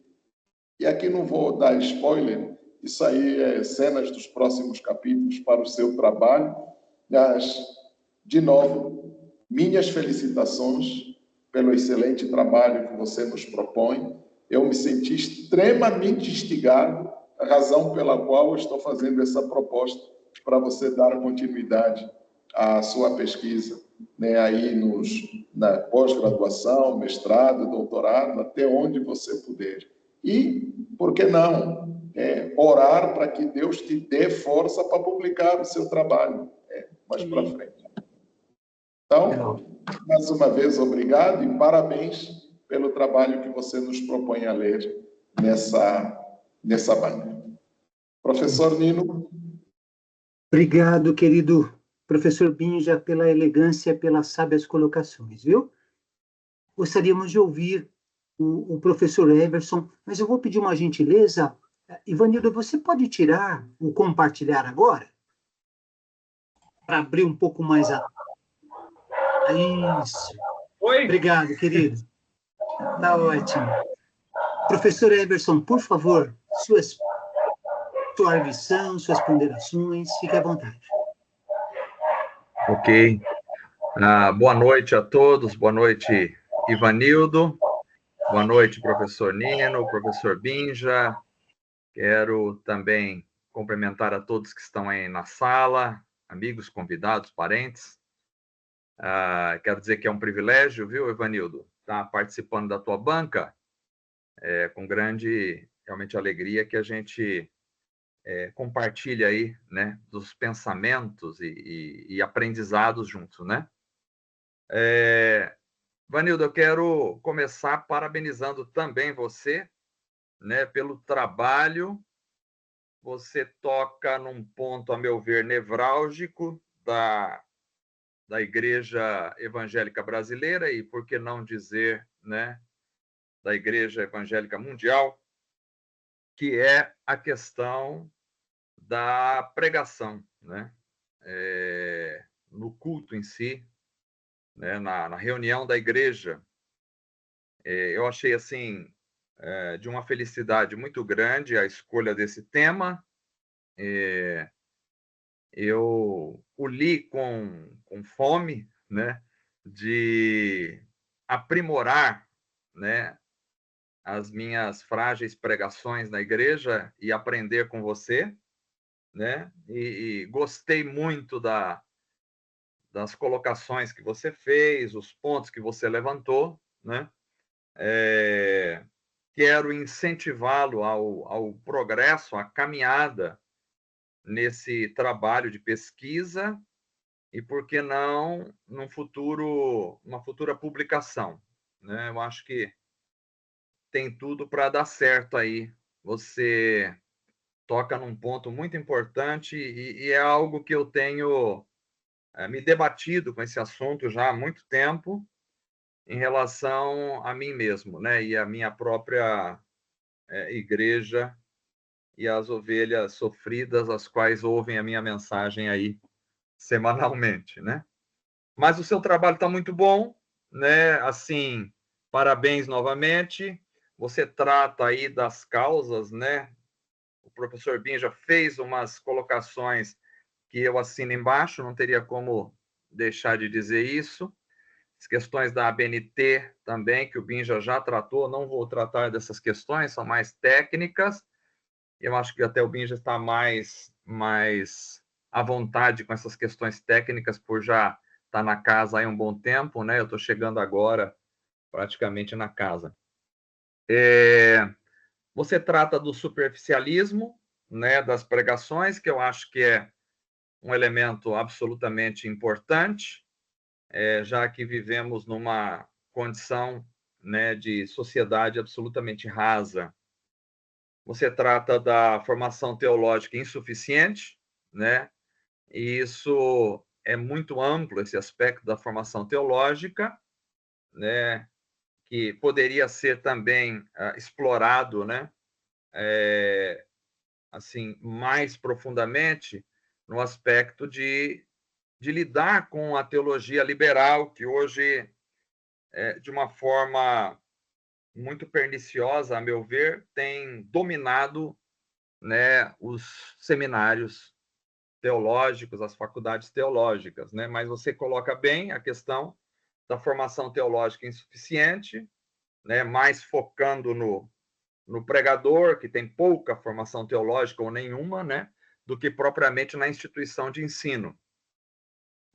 E aqui não vou dar spoiler, isso aí é cenas dos próximos capítulos para o seu trabalho, mas, de novo, minhas felicitações pelo excelente trabalho que você nos propõe. eu me senti extremamente instigado, a razão pela qual eu estou fazendo essa proposta para você dar continuidade à sua pesquisa, né, aí na pós-graduação, mestrado, doutorado, até onde você puder. E, por que não, orar para que Deus te dê força para publicar o seu trabalho mais para frente. Então, mais uma vez, obrigado e parabéns pelo trabalho que você nos propõe a ler nessa banca. Professor Nino. Obrigado, querido professor Binja, pela elegância, pelas sábias colocações, viu? Gostaríamos de ouvir o professor Everson, mas eu vou pedir uma gentileza. Ivanildo, você pode tirar o compartilhar agora? Para abrir um pouco mais a... Isso. Oi? Obrigado, querido. Tá ótimo. Professor Everson, por favor, sua arguição, suas ponderações, fique à vontade. Ok. Boa noite a todos, boa noite, Ivanildo, boa noite, professor Nino, professor Binja. Quero também cumprimentar a todos que estão aí na sala, amigos, convidados, parentes. Quero dizer que é um privilégio, viu, Ivanildo, estar participando da tua banca, com grande, realmente, alegria que a gente compartilha aí, né, dos pensamentos e aprendizados juntos, né? Ivanildo, eu quero começar parabenizando também você, né, pelo trabalho. Você toca num ponto, a meu ver, nevrálgico da Igreja Evangélica Brasileira e, por que não dizer, né, da Igreja Evangélica Mundial, que é a questão da pregação, né? No culto em si, né, na reunião da igreja. Eu achei, assim, de uma felicidade muito grande a escolha desse tema. Eu o li com fome, né, de aprimorar, né, as minhas frágeis pregações na igreja e aprender com você, né? E gostei muito das colocações que você fez, os pontos que você levantou, né? Quero incentivá-lo ao progresso, à caminhada nesse trabalho de pesquisa e, por que não, uma futura publicação, né? Eu acho que tem tudo para dar certo aí. Você toca num ponto muito importante e é algo que eu tenho me debatido com esse assunto já há muito tempo em relação a mim mesmo, né? E a minha própria igreja e as ovelhas sofridas, as quais ouvem a minha mensagem aí semanalmente, né? Mas o seu trabalho está muito bom, né? Assim, parabéns novamente. Você trata aí das causas, né? O professor Binja fez umas colocações que eu assino embaixo, não teria como deixar de dizer isso. As questões da ABNT também, que o Binja já tratou, não vou tratar dessas questões, são mais técnicas. Eu acho que até o Binja está mais à vontade com essas questões técnicas, por já estar na casa há um bom tempo, né? Eu estou chegando agora praticamente na casa. Você trata do superficialismo, né, das pregações, que eu acho que é um elemento absolutamente importante, já que vivemos numa condição, né, de sociedade absolutamente rasa. Você trata da formação teológica insuficiente, né? E isso é muito amplo, esse aspecto da formação teológica, né? Que poderia ser também explorado, né? Assim, mais profundamente no aspecto de lidar com a teologia liberal, que hoje, de uma forma muito perniciosa, a meu ver, tem dominado, né, os seminários teológicos, as faculdades teológicas, né? Mas você coloca bem a questão da formação teológica insuficiente, né? Mais focando no pregador, que tem pouca formação teológica ou nenhuma, né, do que propriamente na instituição de ensino.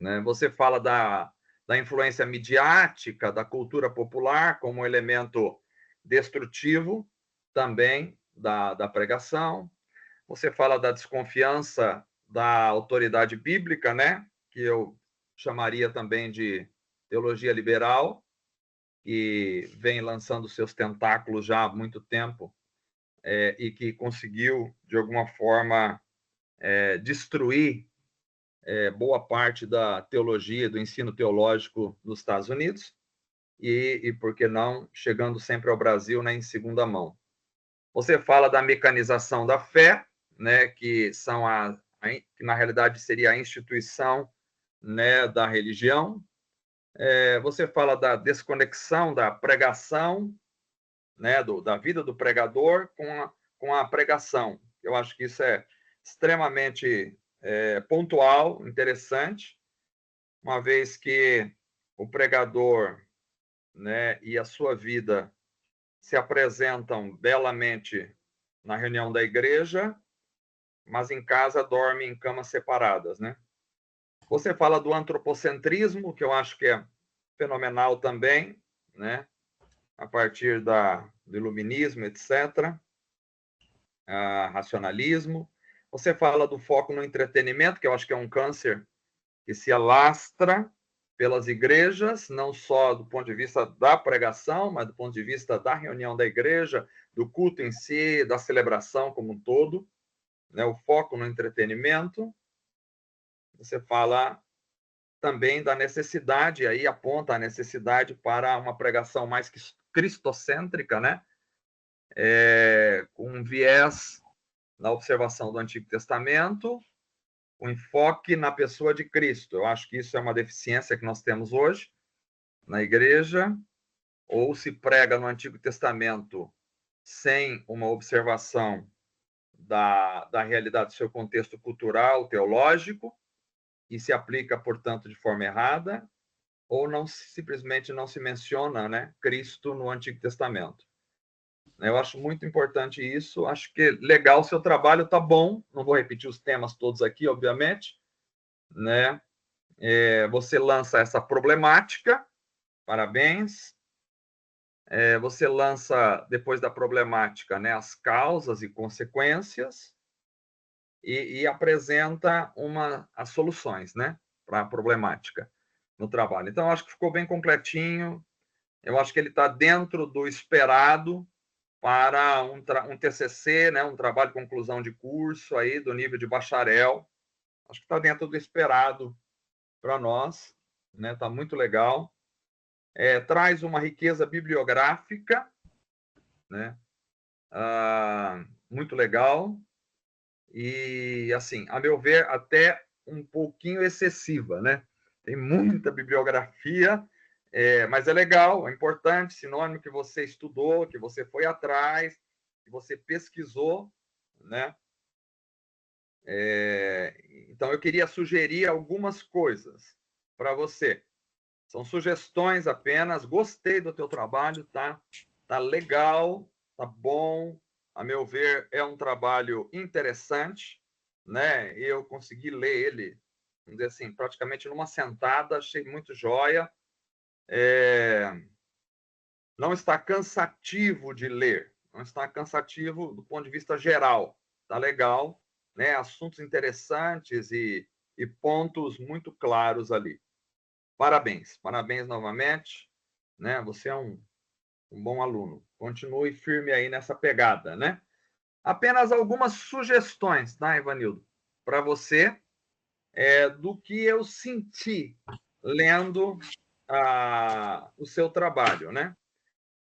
Né? Você fala da influência midiática, da cultura popular como elemento destrutivo também da pregação. Você fala da desconfiança da autoridade bíblica, né? Que eu chamaria também de teologia liberal, que vem lançando seus tentáculos já há muito tempo e que conseguiu, de alguma forma, destruir boa parte da teologia, do ensino teológico nos Estados Unidos e, por que não, chegando sempre ao Brasil, né, em segunda mão. Você fala da mecanização da fé, né, que que na realidade seria a instituição, né, da religião. Você fala da desconexão da pregação, né, da vida do pregador com a pregação. Eu acho que isso é extremamente pontual, interessante, uma vez que o pregador, né, e a sua vida se apresentam belamente na reunião da igreja, mas em casa dormem em camas separadas, né? Você fala do antropocentrismo, que eu acho que é fenomenal também, né? A partir do iluminismo, etc., racionalismo. Você fala do foco no entretenimento, que eu acho que é um câncer que se alastra pelas igrejas, não só do ponto de vista da pregação, mas do ponto de vista da reunião da igreja, do culto em si, da celebração como um todo, né? O foco no entretenimento. Você fala também da necessidade, aí aponta a necessidade para uma pregação mais cristocêntrica, né? Com um viés na observação do Antigo Testamento, um enfoque na pessoa de Cristo. Eu acho que isso é uma deficiência que nós temos hoje na igreja, ou se prega no Antigo Testamento sem uma observação da realidade do seu contexto cultural, teológico, e se aplica, portanto, de forma errada, ou simplesmente não se menciona, né, Cristo no Antigo Testamento. Eu acho muito importante isso, acho que legal, seu trabalho está bom, não vou repetir os temas todos aqui, obviamente, né? Você lança essa problemática, parabéns. Você lança, depois da problemática, né, as causas e consequências e apresenta as soluções, né, para a problemática no trabalho. Então, acho que ficou bem completinho, eu acho que ele está dentro do esperado para um TCC, né, um trabalho de conclusão de curso aí do nível de bacharel. Acho que está dentro do esperado para nós, né? Está muito legal. Traz uma riqueza bibliográfica, né? Muito legal e, assim, a meu ver, até um pouquinho excessiva, né? Tem muita bibliografia, mas é legal, é importante, sinônimo que você estudou, que você foi atrás, que você pesquisou, né? Então, eu queria sugerir algumas coisas para você. São sugestões apenas. Gostei do teu trabalho, tá? Tá legal, tá bom. A meu ver, é um trabalho interessante, né? Eu consegui ler ele, vamos dizer assim, praticamente numa sentada, achei muito joia. Não está cansativo de ler, não está cansativo do ponto de vista geral. Tá legal, né? Assuntos interessantes e pontos muito claros ali. Parabéns, parabéns novamente, né? Você é um bom aluno. Continue firme aí nessa pegada, né? Apenas algumas sugestões, tá, Ivanildo? Para você, do que eu senti lendo o seu trabalho, né?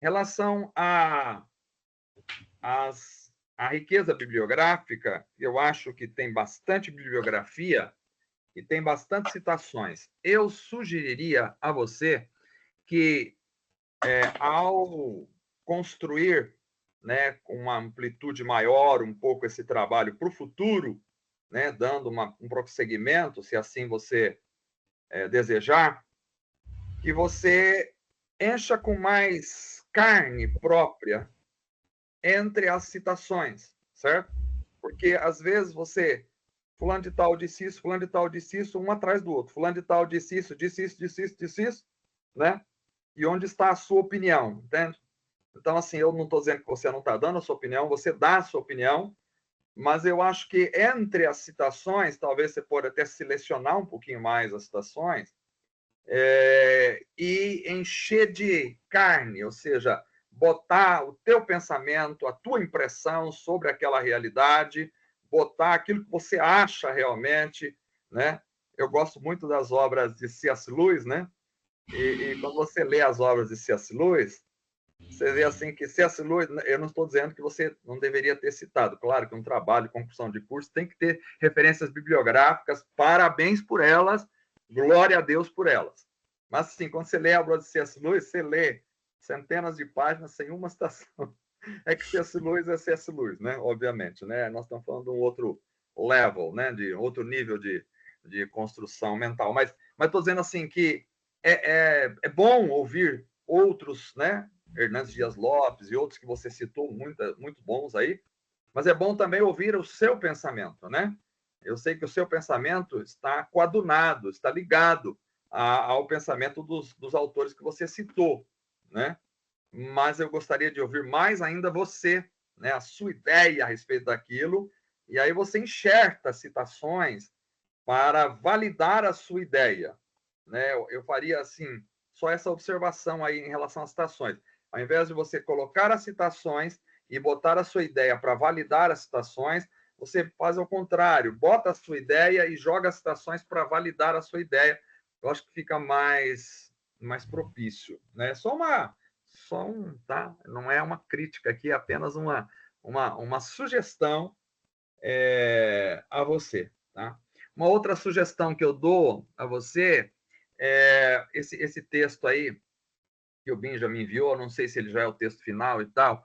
Em relação à riqueza bibliográfica, eu acho que tem bastante bibliografia e tem bastante citações. Eu sugeriria a você que, ao construir, né, com uma amplitude maior um pouco esse trabalho para o futuro, né, dando um prosseguimento, se assim você desejar, que você encha com mais carne própria entre as citações, certo? Porque, às vezes, fulano de tal disse isso, fulano de tal disse isso, um atrás do outro. Fulano de tal disse isso, disse isso, disse isso, disse isso, né? E onde está a sua opinião, entende? Então, assim, eu não estou dizendo que você não está dando a sua opinião, você dá a sua opinião, mas eu acho que entre as citações, talvez você pode até selecionar um pouquinho mais as citações, e encher de carne, ou seja, botar o teu pensamento, a tua impressão sobre aquela realidade, botar aquilo que você acha realmente, né? Eu gosto muito das obras de C.S. Lewis, né? E quando você lê as obras de C.S. Lewis, você vê assim que C.S. Lewis, eu não estou dizendo que você não deveria ter citado, claro que um trabalho de conclusão de curso tem que ter referências bibliográficas, parabéns por elas, glória a Deus por elas. Mas, assim, quando você lê a obra de C.S. Lewis, você lê centenas de páginas sem uma citação. É que C.S. Lewis é C.S. Lewis, né? Obviamente, né? Nós estamos falando de um outro level, né? De outro nível de construção mental. Mas estou dizendo assim que é bom ouvir outros, né? Hernandes Dias Lopes e outros que você citou, muito bons aí, mas é bom também ouvir o seu pensamento, né? Eu sei que o seu pensamento está coadunado, está ligado ao pensamento dos autores que você citou, né? Mas eu gostaria de ouvir mais ainda você, né? A sua ideia a respeito daquilo, e aí você enxerta citações para validar a sua ideia, né? Eu faria assim, só essa observação aí em relação às citações. Ao invés de você colocar as citações e botar a sua ideia para validar as citações, você faz ao contrário, bota a sua ideia e joga as citações para validar a sua ideia. Eu acho que fica mais propício, né? Tá? Não é uma crítica aqui, é apenas uma sugestão a você, tá? Uma outra sugestão que eu dou a você é esse texto aí que o Benjamin enviou, não sei se ele já é o texto final e tal,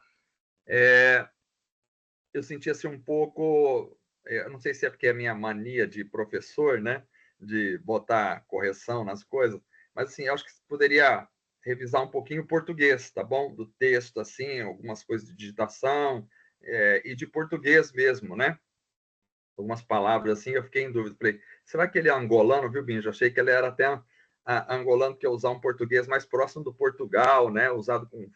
eu senti assim um pouco, eu não sei se é porque é a minha mania de professor, né, de botar correção nas coisas, mas assim, eu acho que você poderia revisar um pouquinho o português, tá bom? Do texto, assim, algumas coisas de digitação, e de português mesmo, né? Algumas palavras assim, eu fiquei em dúvida. Falei, será que ele é angolano, viu, Binho? Eu achei que ele era até angolano, que ia usar um português mais próximo do Portugal, né? Usado com,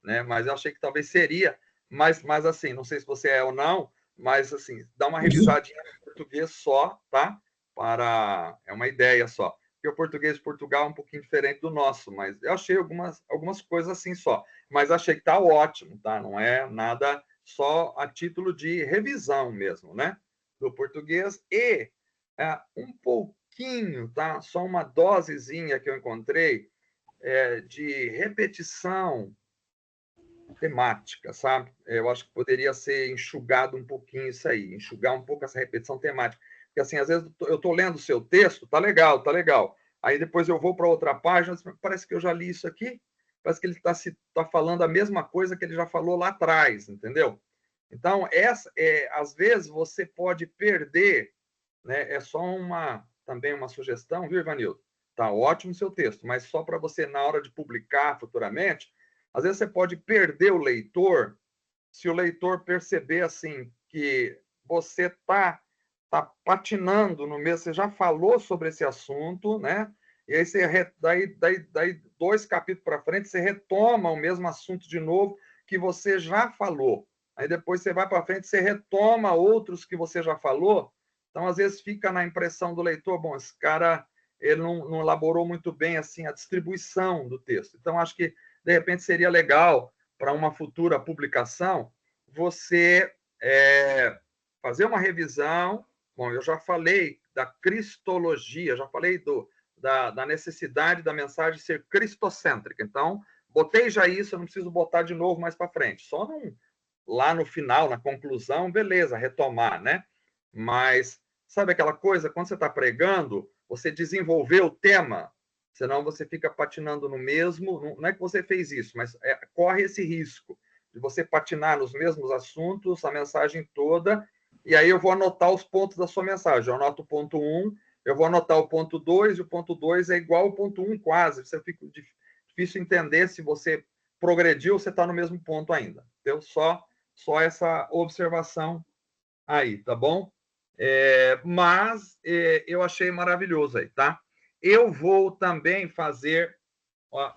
né? Mas eu achei que talvez seria, mas assim, não sei se você é ou não, mas assim, dá uma revisadinha no português só, tá? É uma ideia só. Porque o português de Portugal é um pouquinho diferente do nosso, mas eu achei algumas coisas assim só. Mas achei que tá ótimo, tá? Não é nada só a título de revisão mesmo, né? Do português e um pouquinho, tá? Só uma dosezinha que eu encontrei de repetição temática, sabe? Eu acho que poderia ser enxugado um pouquinho isso aí, enxugar um pouco essa repetição temática. Porque, assim, às vezes eu estou lendo o seu texto, tá legal, tá legal. Aí depois eu vou para outra página, parece que eu já li isso aqui, parece que ele tá falando a mesma coisa que ele já falou lá atrás, entendeu? Então, às vezes você pode perder, né? É só também uma sugestão, viu, Ivanildo? Tá ótimo o seu texto, mas só para você, na hora de publicar futuramente, às vezes você pode perder o leitor se o leitor perceber assim que você está patinando no mesmo, você já falou sobre esse assunto, né? E aí daí 2 capítulos para frente você retoma o mesmo assunto de novo que você já falou. Aí depois você vai para frente, você retoma outros que você já falou. Então, às vezes, fica na impressão do leitor, bom, esse cara ele não elaborou muito bem assim a distribuição do texto. Então, acho que, de repente, seria legal, para uma futura publicação, você fazer uma revisão. Bom, eu já falei da cristologia, já falei da necessidade da mensagem ser cristocêntrica. Então, botei já isso, eu não preciso botar de novo mais para frente. Só lá no final, na conclusão, beleza, retomar, né? Mas, sabe aquela coisa, quando você está pregando, você desenvolveu o tema, senão você fica patinando no mesmo, não é que você fez isso, mas corre esse risco de você patinar nos mesmos assuntos, a mensagem toda, e aí eu vou anotar os pontos da sua mensagem. Eu anoto o ponto 1, eu vou anotar o ponto 2, e o ponto 2 é igual ao ponto 1 quase. Você fica difícil entender se você progrediu ou você está no mesmo ponto ainda. Então, só Só essa observação aí, tá bom? Mas eu achei maravilhoso aí, tá? Eu vou também fazer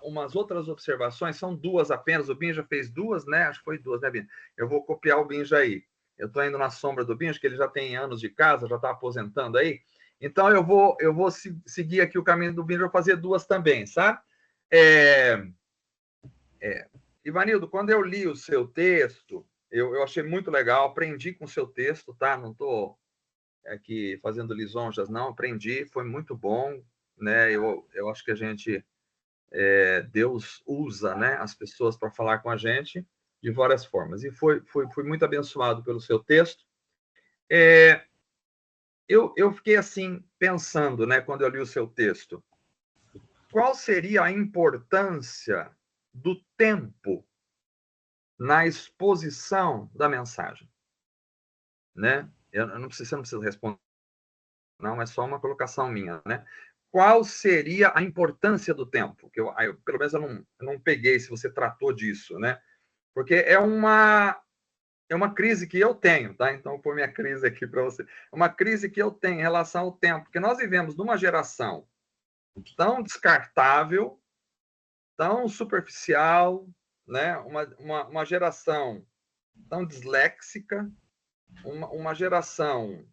umas outras observações, são duas apenas, o Binja fez duas, né? Acho que foi duas, né, Binja? Eu vou copiar o Binja aí. Eu estou indo na sombra do Binja, que ele já tem anos de casa, já está aposentando aí. Então, eu vou seguir aqui o caminho do Binja, vou fazer duas também, sabe? Ivanildo, quando eu li o seu texto, eu achei muito legal, aprendi com o seu texto, tá? Não estou aqui fazendo lisonjas, não, aprendi, foi muito bom, né? Eu acho que Deus usa, né, as pessoas para falar com a gente de várias formas. E fui muito abençoado pelo seu texto. Eu fiquei assim, pensando, né, quando eu li o seu texto, qual seria a importância do tempo na exposição da mensagem? Né? Você não precisa responder, não, é só uma colocação minha, né? Qual seria a importância do tempo? Que pelo menos eu não peguei se você tratou disso, né? Porque é uma crise que eu tenho, tá? Então, vou pôr minha crise aqui para você. É uma crise que eu tenho em relação ao tempo, porque nós vivemos numa geração tão descartável, tão superficial, né? Uma geração tão disléxica, uma geração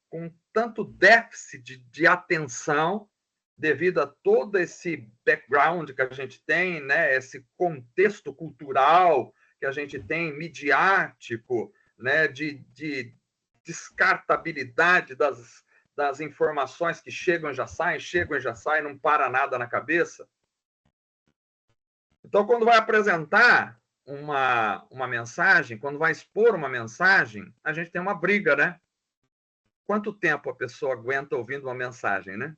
com tanto déficit de atenção devido a todo esse background que a gente tem, né? Esse contexto cultural que a gente tem, midiático, né? de descartabilidade das informações que chegam e já saem, não para nada na cabeça. Então, quando vai apresentar uma mensagem, quando vai expor uma mensagem, a gente tem uma briga, né? Quanto tempo a pessoa aguenta ouvindo uma mensagem, né?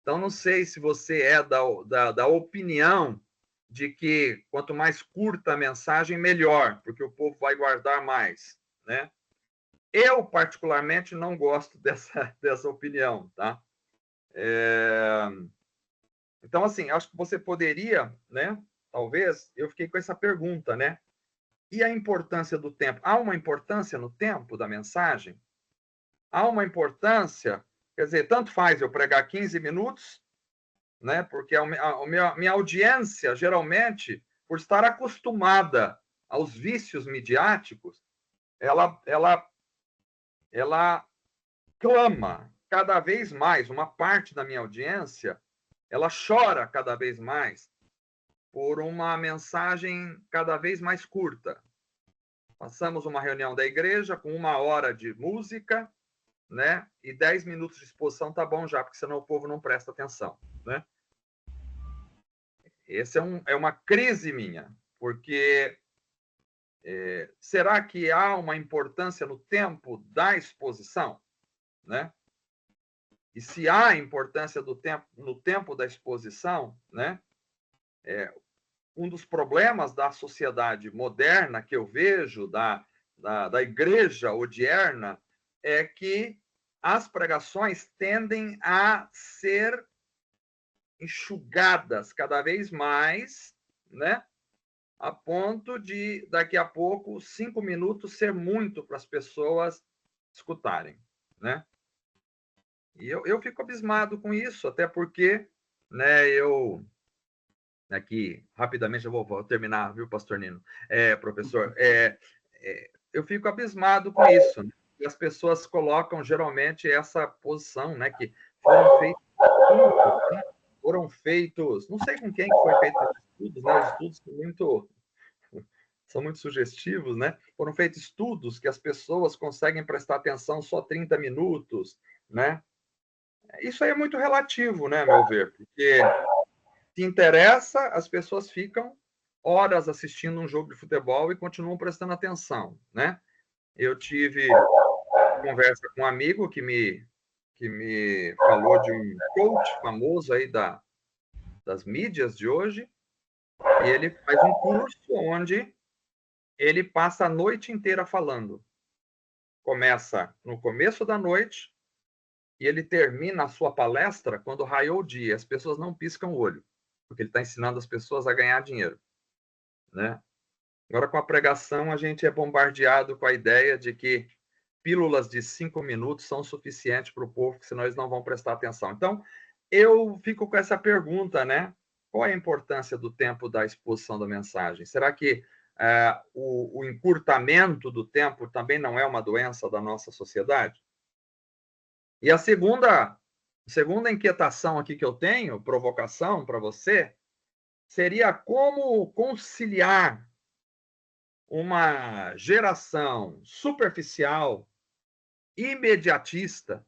Então, não sei se você é da opinião de que quanto mais curta a mensagem, melhor, porque o povo vai guardar mais, né? Eu, particularmente, não gosto dessa opinião, tá? Então, assim, acho que você poderia, né? Talvez, eu fiquei com essa pergunta, né? E a importância do tempo? Há uma importância no tempo da mensagem? Há uma importância, quer dizer, tanto faz eu pregar 15 minutos, né? Porque a minha audiência, geralmente, por estar acostumada aos vícios midiáticos, ela clama cada vez mais, uma parte da minha audiência, ela chora cada vez mais por uma mensagem cada vez mais curta. Passamos uma reunião da igreja com 1 hora de música, né? E 10 minutos de exposição tá bom já, porque senão o povo não presta atenção, né? Essa é uma crise minha, porque será que há uma importância no tempo da exposição, né? E se há importância no tempo da exposição, né? Um dos problemas da sociedade moderna que eu vejo, da igreja odierna, é que as pregações tendem a ser enxugadas cada vez mais, né? A ponto de, daqui a pouco, 5 minutos ser muito para as pessoas escutarem, né? E eu fico abismado com isso, até porque, né, aqui, rapidamente, eu vou terminar, viu, pastor Nino? Professor, eu fico abismado com isso, né? E as pessoas colocam, geralmente, essa posição, né, que foram feitos, não sei com quem que foi feito os estudos, né? Os estudos são muito sugestivos, né? Foram feitos estudos que as pessoas conseguem prestar atenção só 30 minutos, né? Isso aí é muito relativo, né, a meu ver, porque se interessa, as pessoas ficam horas assistindo um jogo de futebol e continuam prestando atenção, né? Eu tive conversa com um amigo que me falou de um coach famoso aí das mídias de hoje, e ele faz um curso onde ele passa a noite inteira falando. Começa no começo da noite e ele termina a sua palestra quando raiou o dia. As pessoas não piscam o olho, porque ele está ensinando as pessoas a ganhar dinheiro, né? Agora, com a pregação, a gente é bombardeado com a ideia de que pílulas de 5 minutos são suficientes para o povo, senão eles não vão prestar atenção. Então, eu fico com essa pergunta, né? Qual é a importância do tempo da exposição da mensagem? Será que o encurtamento do tempo também não é uma doença da nossa sociedade? E a segunda inquietação aqui que eu tenho, provocação para você, seria como conciliar uma geração superficial, imediatista,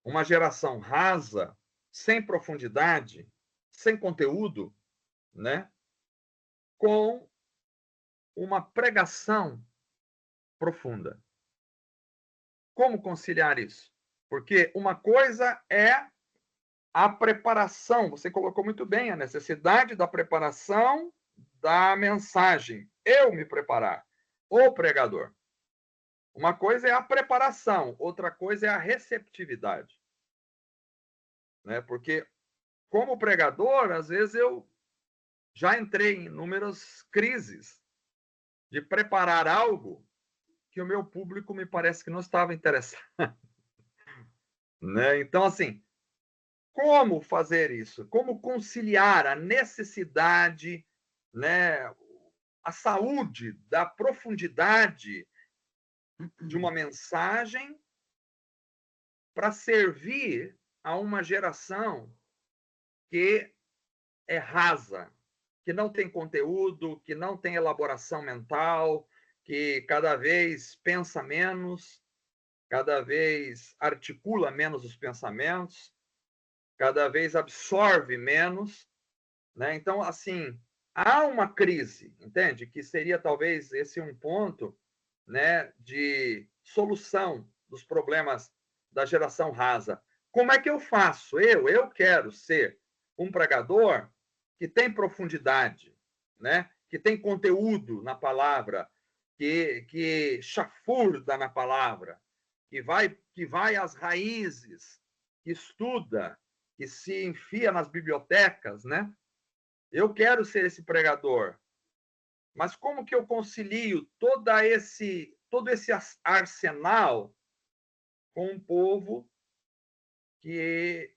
uma geração rasa, sem profundidade, sem conteúdo, né? Com uma pregação profunda. Como conciliar isso? Porque uma coisa é a preparação, você colocou muito bem a necessidade da preparação da mensagem. Eu me preparar, o pregador. Uma coisa é a preparação, outra coisa é a receptividade. Né? Porque, como pregador, às vezes eu já entrei em inúmeras crises de preparar algo que o meu público me parece que não estava interessado. Né? Então, assim, como fazer isso? Como conciliar a necessidade, né, a saúde da profundidade de uma mensagem para servir a uma geração que é rasa, que não tem conteúdo, que não tem elaboração mental, que cada vez pensa menos, cada vez articula menos os pensamentos, cada vez absorve menos, né? Então, assim, há uma crise, entende? Que seria talvez esse um ponto, né, de solução dos problemas da geração rasa. Como é que eu faço? Eu quero ser um pregador que tem profundidade, né? Que tem conteúdo na palavra, que chafurda na palavra, que vai às raízes, que estuda, que se enfia nas bibliotecas, né? Eu quero ser esse pregador. Mas como que eu concilio todo esse arsenal com um povo que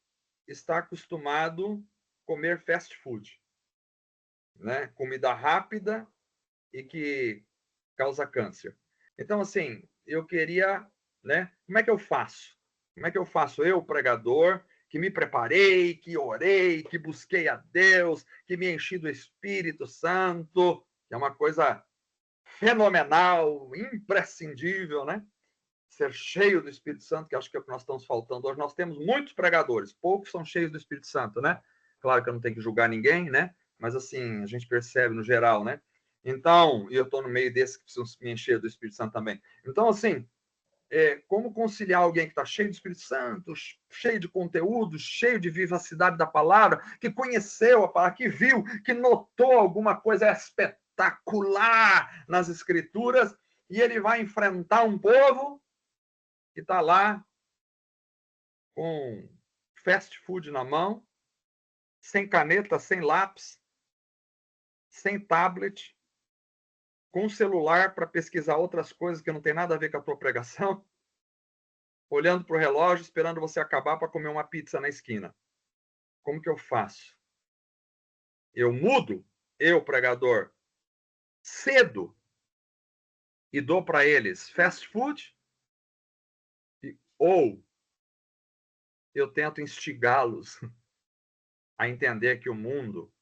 está acostumado a comer fast food, né? Comida rápida e que causa câncer. Então, assim, eu queria, né? Como é que eu faço? Como é que eu faço? Eu, pregador, que me preparei, que orei, que busquei a Deus, que me enchi do Espírito Santo, que é uma coisa fenomenal, imprescindível, né? Ser cheio do Espírito Santo, que acho que é o que nós estamos faltando hoje. Nós temos muitos pregadores, poucos são cheios do Espírito Santo, né? Claro que eu não tenho que julgar ninguém, né? Mas, assim, a gente percebe no geral, né? Então, e eu estou no meio desses que precisam me encher do Espírito Santo também. Então, assim, como conciliar alguém que está cheio do Espírito Santo, cheio de conteúdo, cheio de vivacidade da palavra, que conheceu a palavra, que viu, que notou alguma coisa espetacular nas Escrituras, e ele vai enfrentar um povo que está lá com fast food na mão, sem caneta, sem lápis, sem tablet, com celular para pesquisar outras coisas que não tem nada a ver com a tua pregação, olhando para o relógio, esperando você acabar para comer uma pizza na esquina. Como que eu faço? Eu mudo, eu, pregador, cedo, e dou para eles fast food, ou eu tento instigá-los a entender que o mundo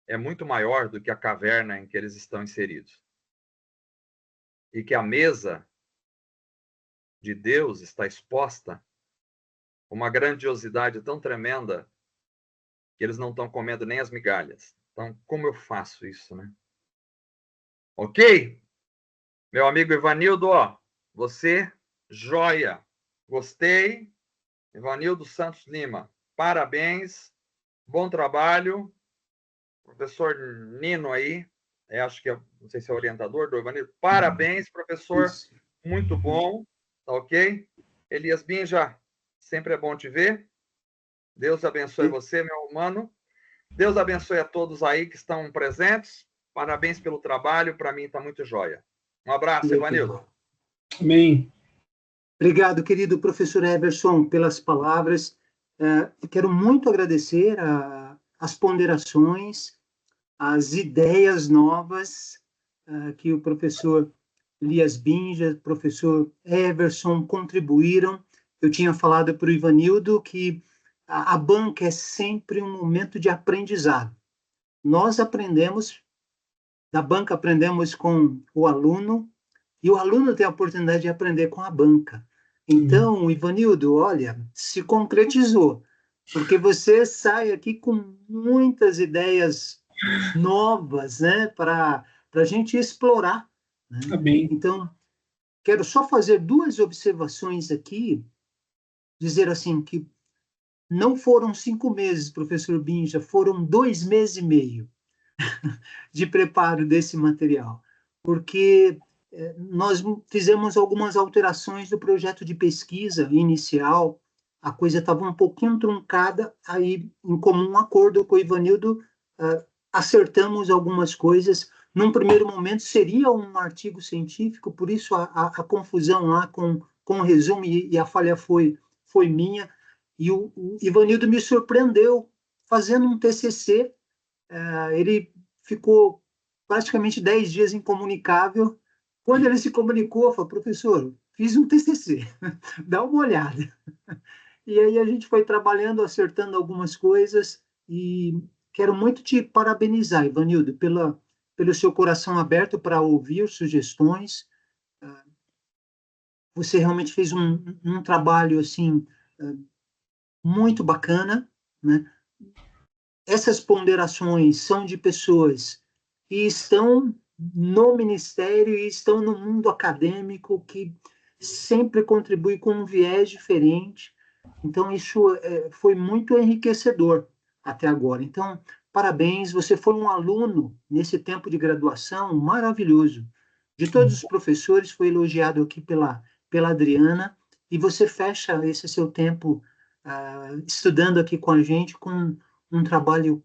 é muito maior do que a caverna em que eles estão inseridos. E que a mesa de Deus está exposta com uma grandiosidade tão tremenda que eles não estão comendo nem as migalhas. Então, como eu faço isso, né? Ok? Meu amigo Ivanildo, ó, você, joia. Gostei. Ivanildo Santos Lima, parabéns. Bom trabalho. Professor Nino aí, acho que não sei se é orientador do Ivanildo. Parabéns, professor. Isso. Muito bom. Tá ok? Elias Binja, sempre é bom te ver. Deus abençoe você, meu humano. Deus abençoe a todos aí que estão presentes. Parabéns pelo trabalho, para mim está muito jóia. Um abraço, Ivanildo. Amém. Obrigado, querido professor Everson, pelas palavras. Quero muito agradecer as ponderações, as ideias novas que o professor Elias Binja, professor Everson contribuíram. Eu tinha falado para o Ivanildo que a banca é sempre um momento de aprendizado. Nós aprendemos, da banca aprendemos com o aluno, e o aluno tem a oportunidade de aprender com a banca. Então, Ivanildo, olha, se concretizou, porque você sai aqui com muitas ideias novas, né, para a gente explorar, né? Amém. Então, quero só fazer duas observações aqui, dizer assim que não foram 5 meses, professor Binja, foram 2 meses e meio de preparo desse material, porque nós fizemos algumas alterações do projeto de pesquisa inicial, a coisa estava um pouquinho truncada, aí, em comum acordo com o Ivanildo, acertamos algumas coisas. Num primeiro momento, seria um artigo científico, por isso a confusão lá com o resumo, e a falha foi minha, e o Ivanildo me surpreendeu fazendo um TCC. Ele ficou praticamente 10 dias incomunicável. Quando ele se comunicou, falou, professor, fiz um TCC, dá uma olhada. E aí a gente foi trabalhando, acertando algumas coisas, e quero muito te parabenizar, Ivanildo, pelo seu coração aberto para ouvir sugestões. Você realmente fez um trabalho assim muito bacana, né? Essas ponderações são de pessoas que estão no ministério e estão no mundo acadêmico, que sempre contribui com um viés diferente. Então, isso foi muito enriquecedor até agora. Então, parabéns, você foi um aluno nesse tempo de graduação maravilhoso. De todos os professores, foi elogiado aqui pela Adriana, e você fecha esse seu tempo estudando aqui com a gente com um trabalho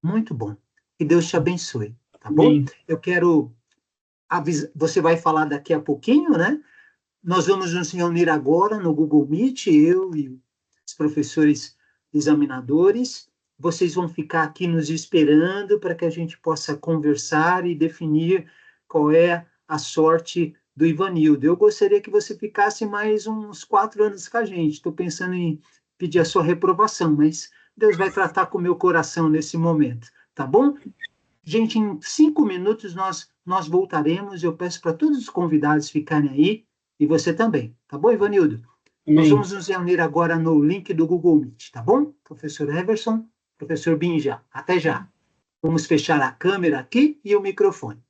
muito bom. Que Deus te abençoe, tá bom? Amém. Eu quero avisar, você vai falar daqui a pouquinho, né? Nós vamos nos reunir agora no Google Meet, eu e os professores examinadores. Vocês vão ficar aqui nos esperando para que a gente possa conversar e definir qual é a sorte do Ivanildo. Eu gostaria que você ficasse mais uns 4 anos com a gente. Estou pensando em pedir a sua reprovação, mas Deus vai tratar com o meu coração nesse momento, tá bom? Gente, em 5 minutos nós voltaremos. Eu peço para todos os convidados ficarem aí, e você também, tá bom, Ivanildo? Nós Amém. vamos nos reunir agora no link do Google Meet, tá bom? Professor Everson, professor Binja, até já. Vamos fechar a câmera aqui e o microfone.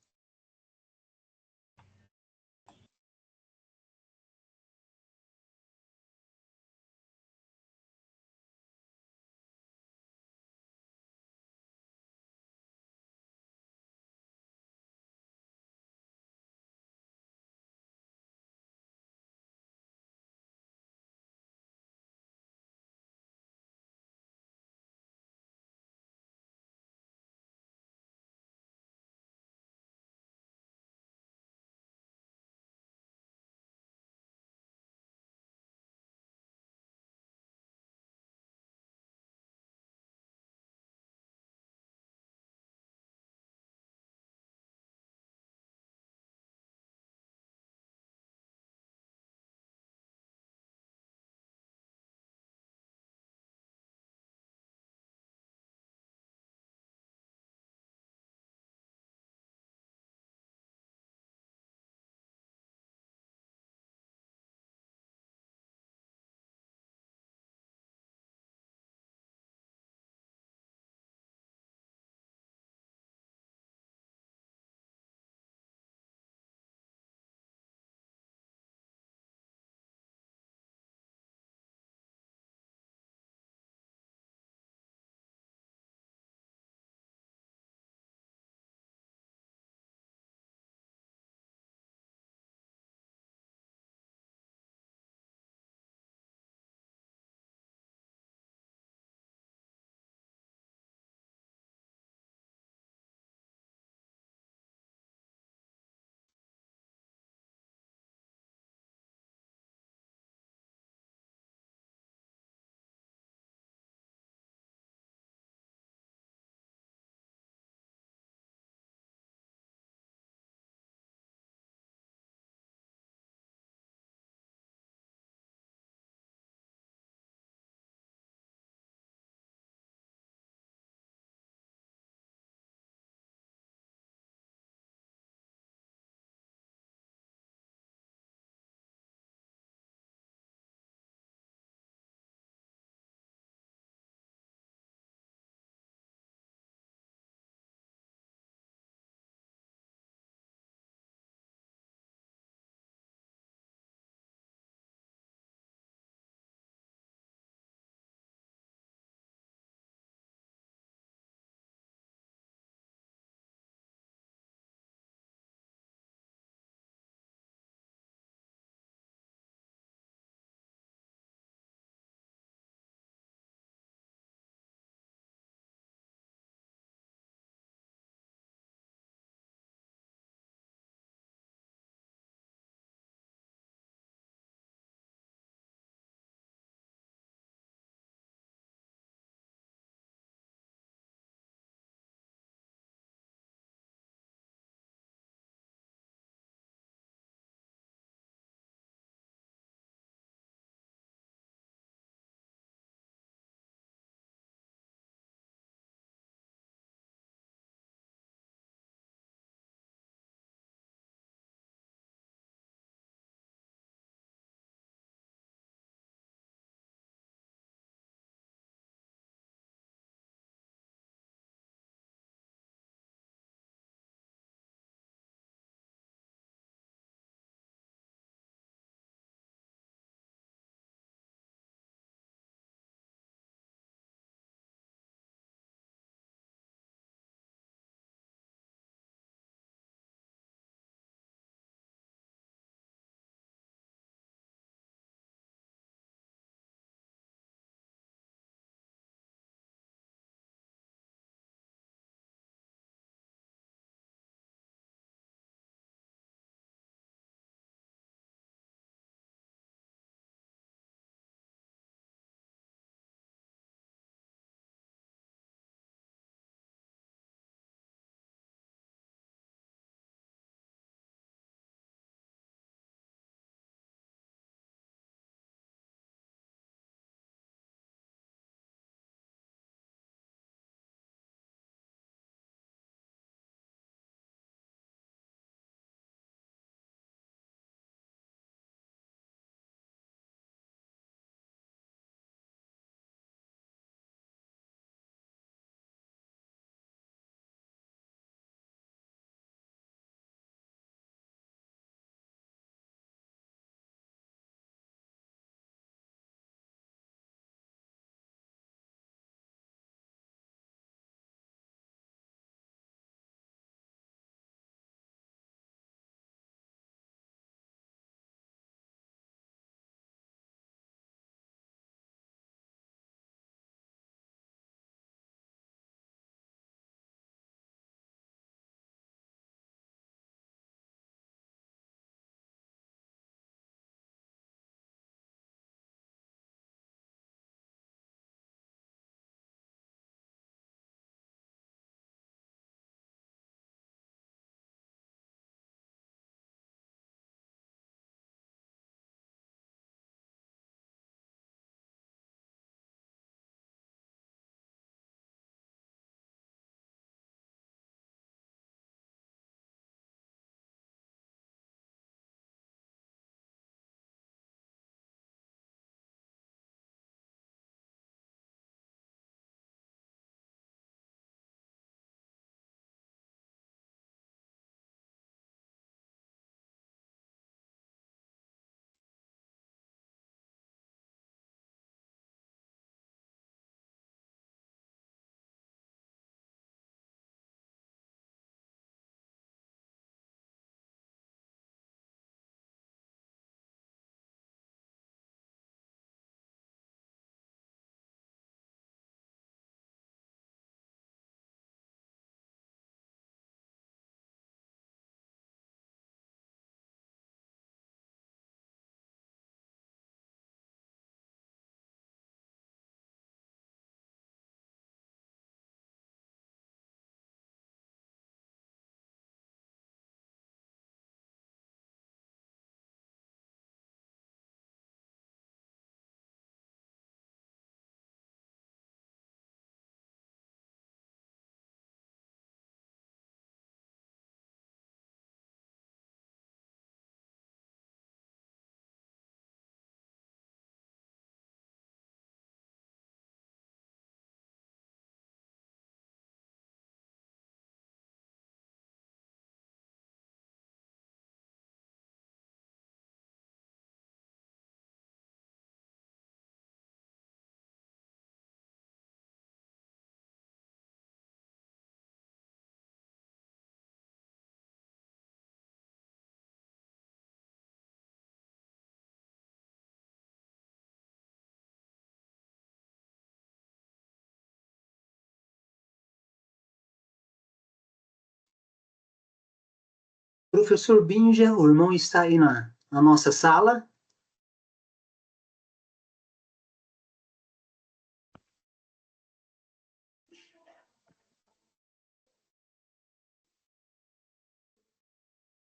Professor Binja, o irmão está aí na nossa sala.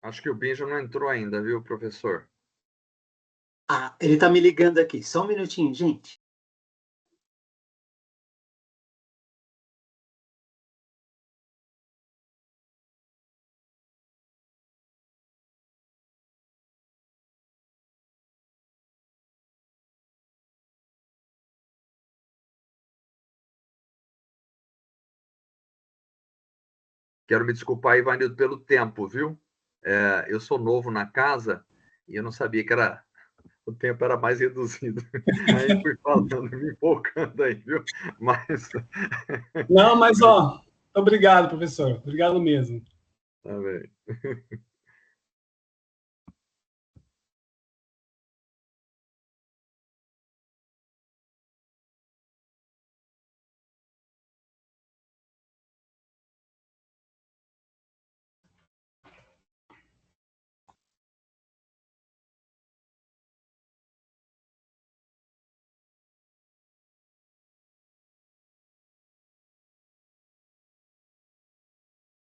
Acho que o Benja não entrou ainda, viu, professor? Ah, ele está me ligando aqui. Só um minutinho, gente. Quero me desculpar, Ivanildo, pelo tempo, viu? Eu sou novo na casa e eu não sabia que o tempo era mais reduzido. Aí fui falando, me empolgando aí, viu? Mas. Não, mas, ó, obrigado, professor. Obrigado mesmo. Tá bem.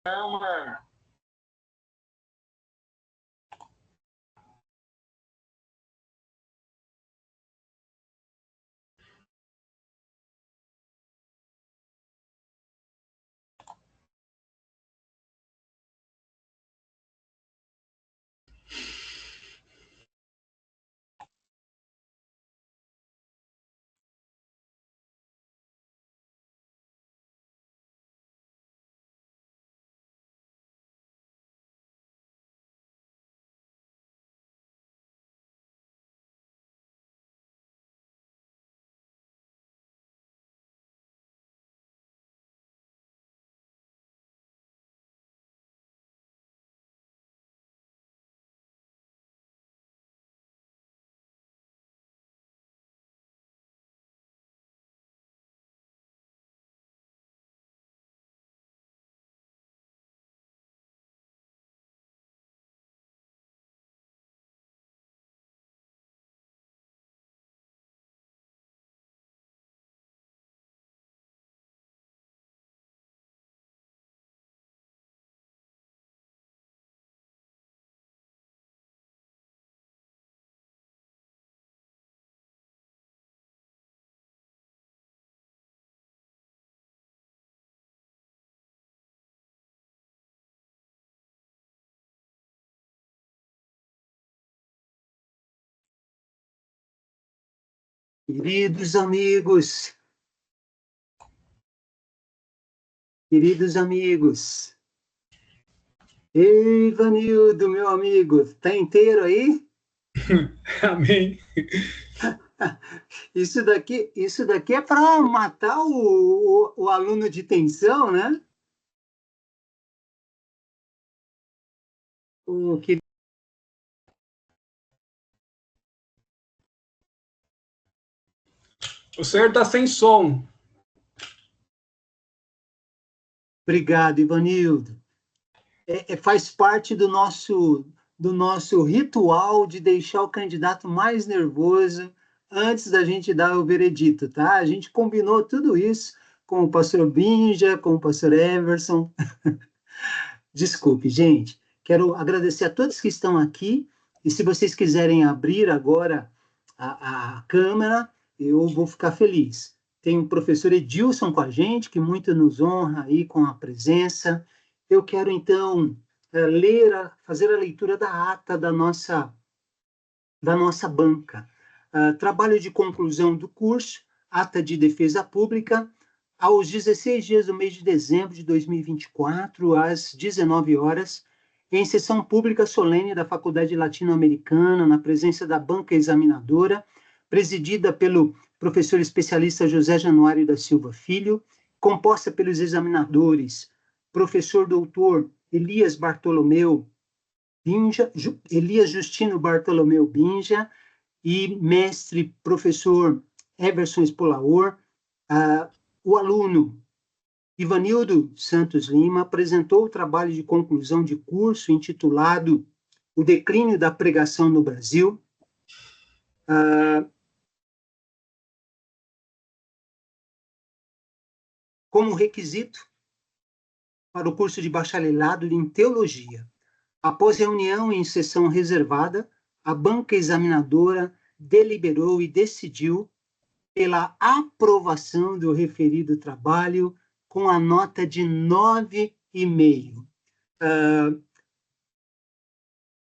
Não, mano. Queridos amigos, queridos amigos. Ei, Vanildo, meu amigo, tá inteiro aí? Amém. Isso daqui é para matar o aluno de tensão, né? O que... O senhor está sem som. Obrigado, Ivanildo. Faz parte do nosso ritual de deixar o candidato mais nervoso antes da gente dar o veredito, tá? A gente combinou tudo isso com o pastor Binja, com o pastor Everson. Desculpe, gente. Quero agradecer a todos que estão aqui. E se vocês quiserem abrir agora a câmera, eu vou ficar feliz. Tem o professor Edilson com a gente, que muito nos honra aí com a presença. Eu quero, então, fazer a leitura da ata da nossa banca. Trabalho de conclusão do curso, ata de defesa pública, aos 16 dias do mês de dezembro de 2024, às 19 horas, em sessão pública solene da Faculdade Latino-Americana, na presença da banca examinadora, presidida pelo professor especialista José Januário da Silva Filho, composta pelos examinadores professor doutor Elias Bartolomeu Binja, Elias Justino Bartolomeu Binja e mestre professor Everson Espolaor, o aluno Ivanildo Santos Lima apresentou o trabalho de conclusão de curso intitulado O Declínio da Pregação no Brasil. Como requisito para o curso de bacharelado em Teologia. Após reunião em sessão reservada, a banca examinadora deliberou e decidiu pela aprovação do referido trabalho com a nota de 9,5.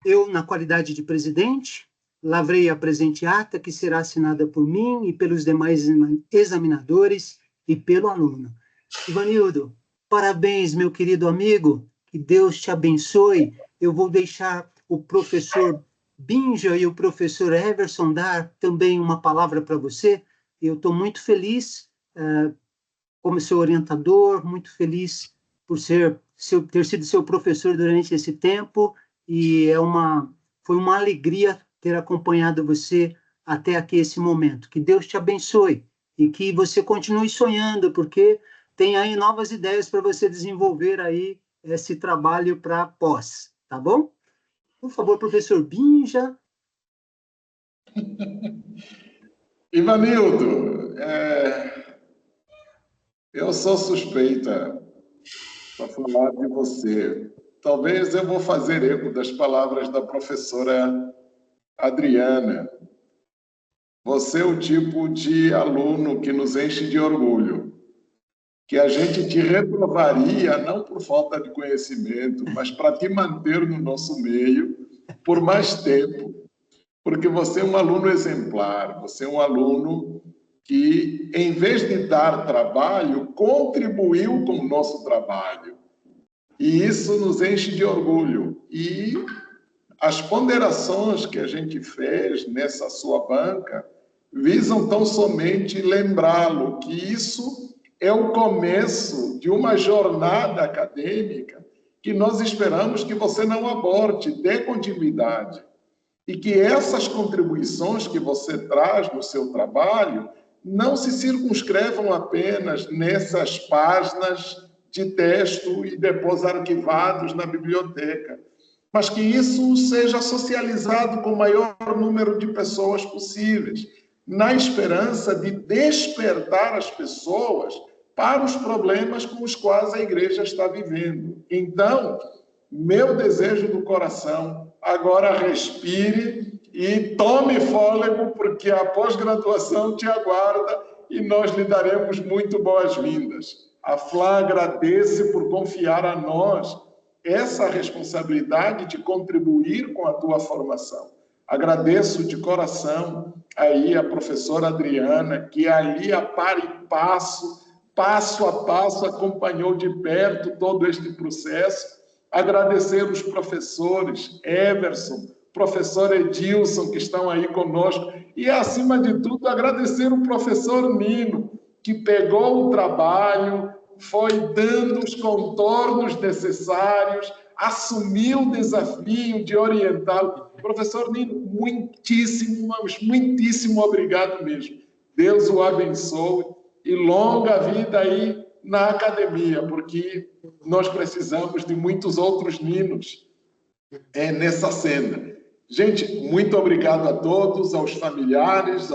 Eu, na qualidade de presidente, lavrei a presente ata, que será assinada por mim e pelos demais examinadores e pelo aluno. Ivanildo, parabéns, meu querido amigo, que Deus te abençoe. Eu vou deixar o professor Binja e o professor Everson dar também uma palavra para você. Eu estou muito feliz como seu orientador, muito feliz por ter sido seu professor durante esse tempo, e foi uma alegria ter acompanhado você até aqui esse momento. Que Deus te abençoe e que você continue sonhando, porque tem aí novas ideias para você desenvolver aí esse trabalho para pós, tá bom? Por favor, professor Binja. Ivanildo, eu sou suspeita para falar de você. Talvez eu vou fazer eco das palavras da professora Adriana. Você é o tipo de aluno que nos enche de orgulho, que a gente te reprovaria não por falta de conhecimento, mas para te manter no nosso meio por mais tempo, porque você é um aluno exemplar, você é um aluno que, em vez de dar trabalho, contribuiu com o nosso trabalho. E isso nos enche de orgulho. E as ponderações que a gente fez nessa sua banca visam tão somente lembrá-lo que isso é o começo de uma jornada acadêmica que nós esperamos que você não aborte, dê continuidade. E que essas contribuições que você traz no seu trabalho não se circunscrevam apenas nessas páginas de texto e depois arquivados na biblioteca, mas que isso seja socializado com o maior número de pessoas possíveis, na esperança de despertar as pessoas para os problemas com os quais a igreja está vivendo. Então, meu desejo do coração, agora respire e tome fôlego, porque a pós-graduação te aguarda e nós lhe daremos muito boas-vindas. A FLA agradece por confiar a nós essa responsabilidade de contribuir com a tua formação. Agradeço de coração aí a professora Adriana, que ali a par e passo a passo, acompanhou de perto todo este processo. Agradecer os professores Everson, professor Edilson, que estão aí conosco, e, acima de tudo, agradecer o professor Nino, que pegou o trabalho, foi dando os contornos necessários, assumiu o desafio de orientá-lo. Professor Nino, muitíssimo, mas muitíssimo obrigado mesmo. Deus o abençoe e longa vida aí na academia, porque nós precisamos de muitos outros Ninos nessa senda. Gente, muito obrigado a todos, aos familiares,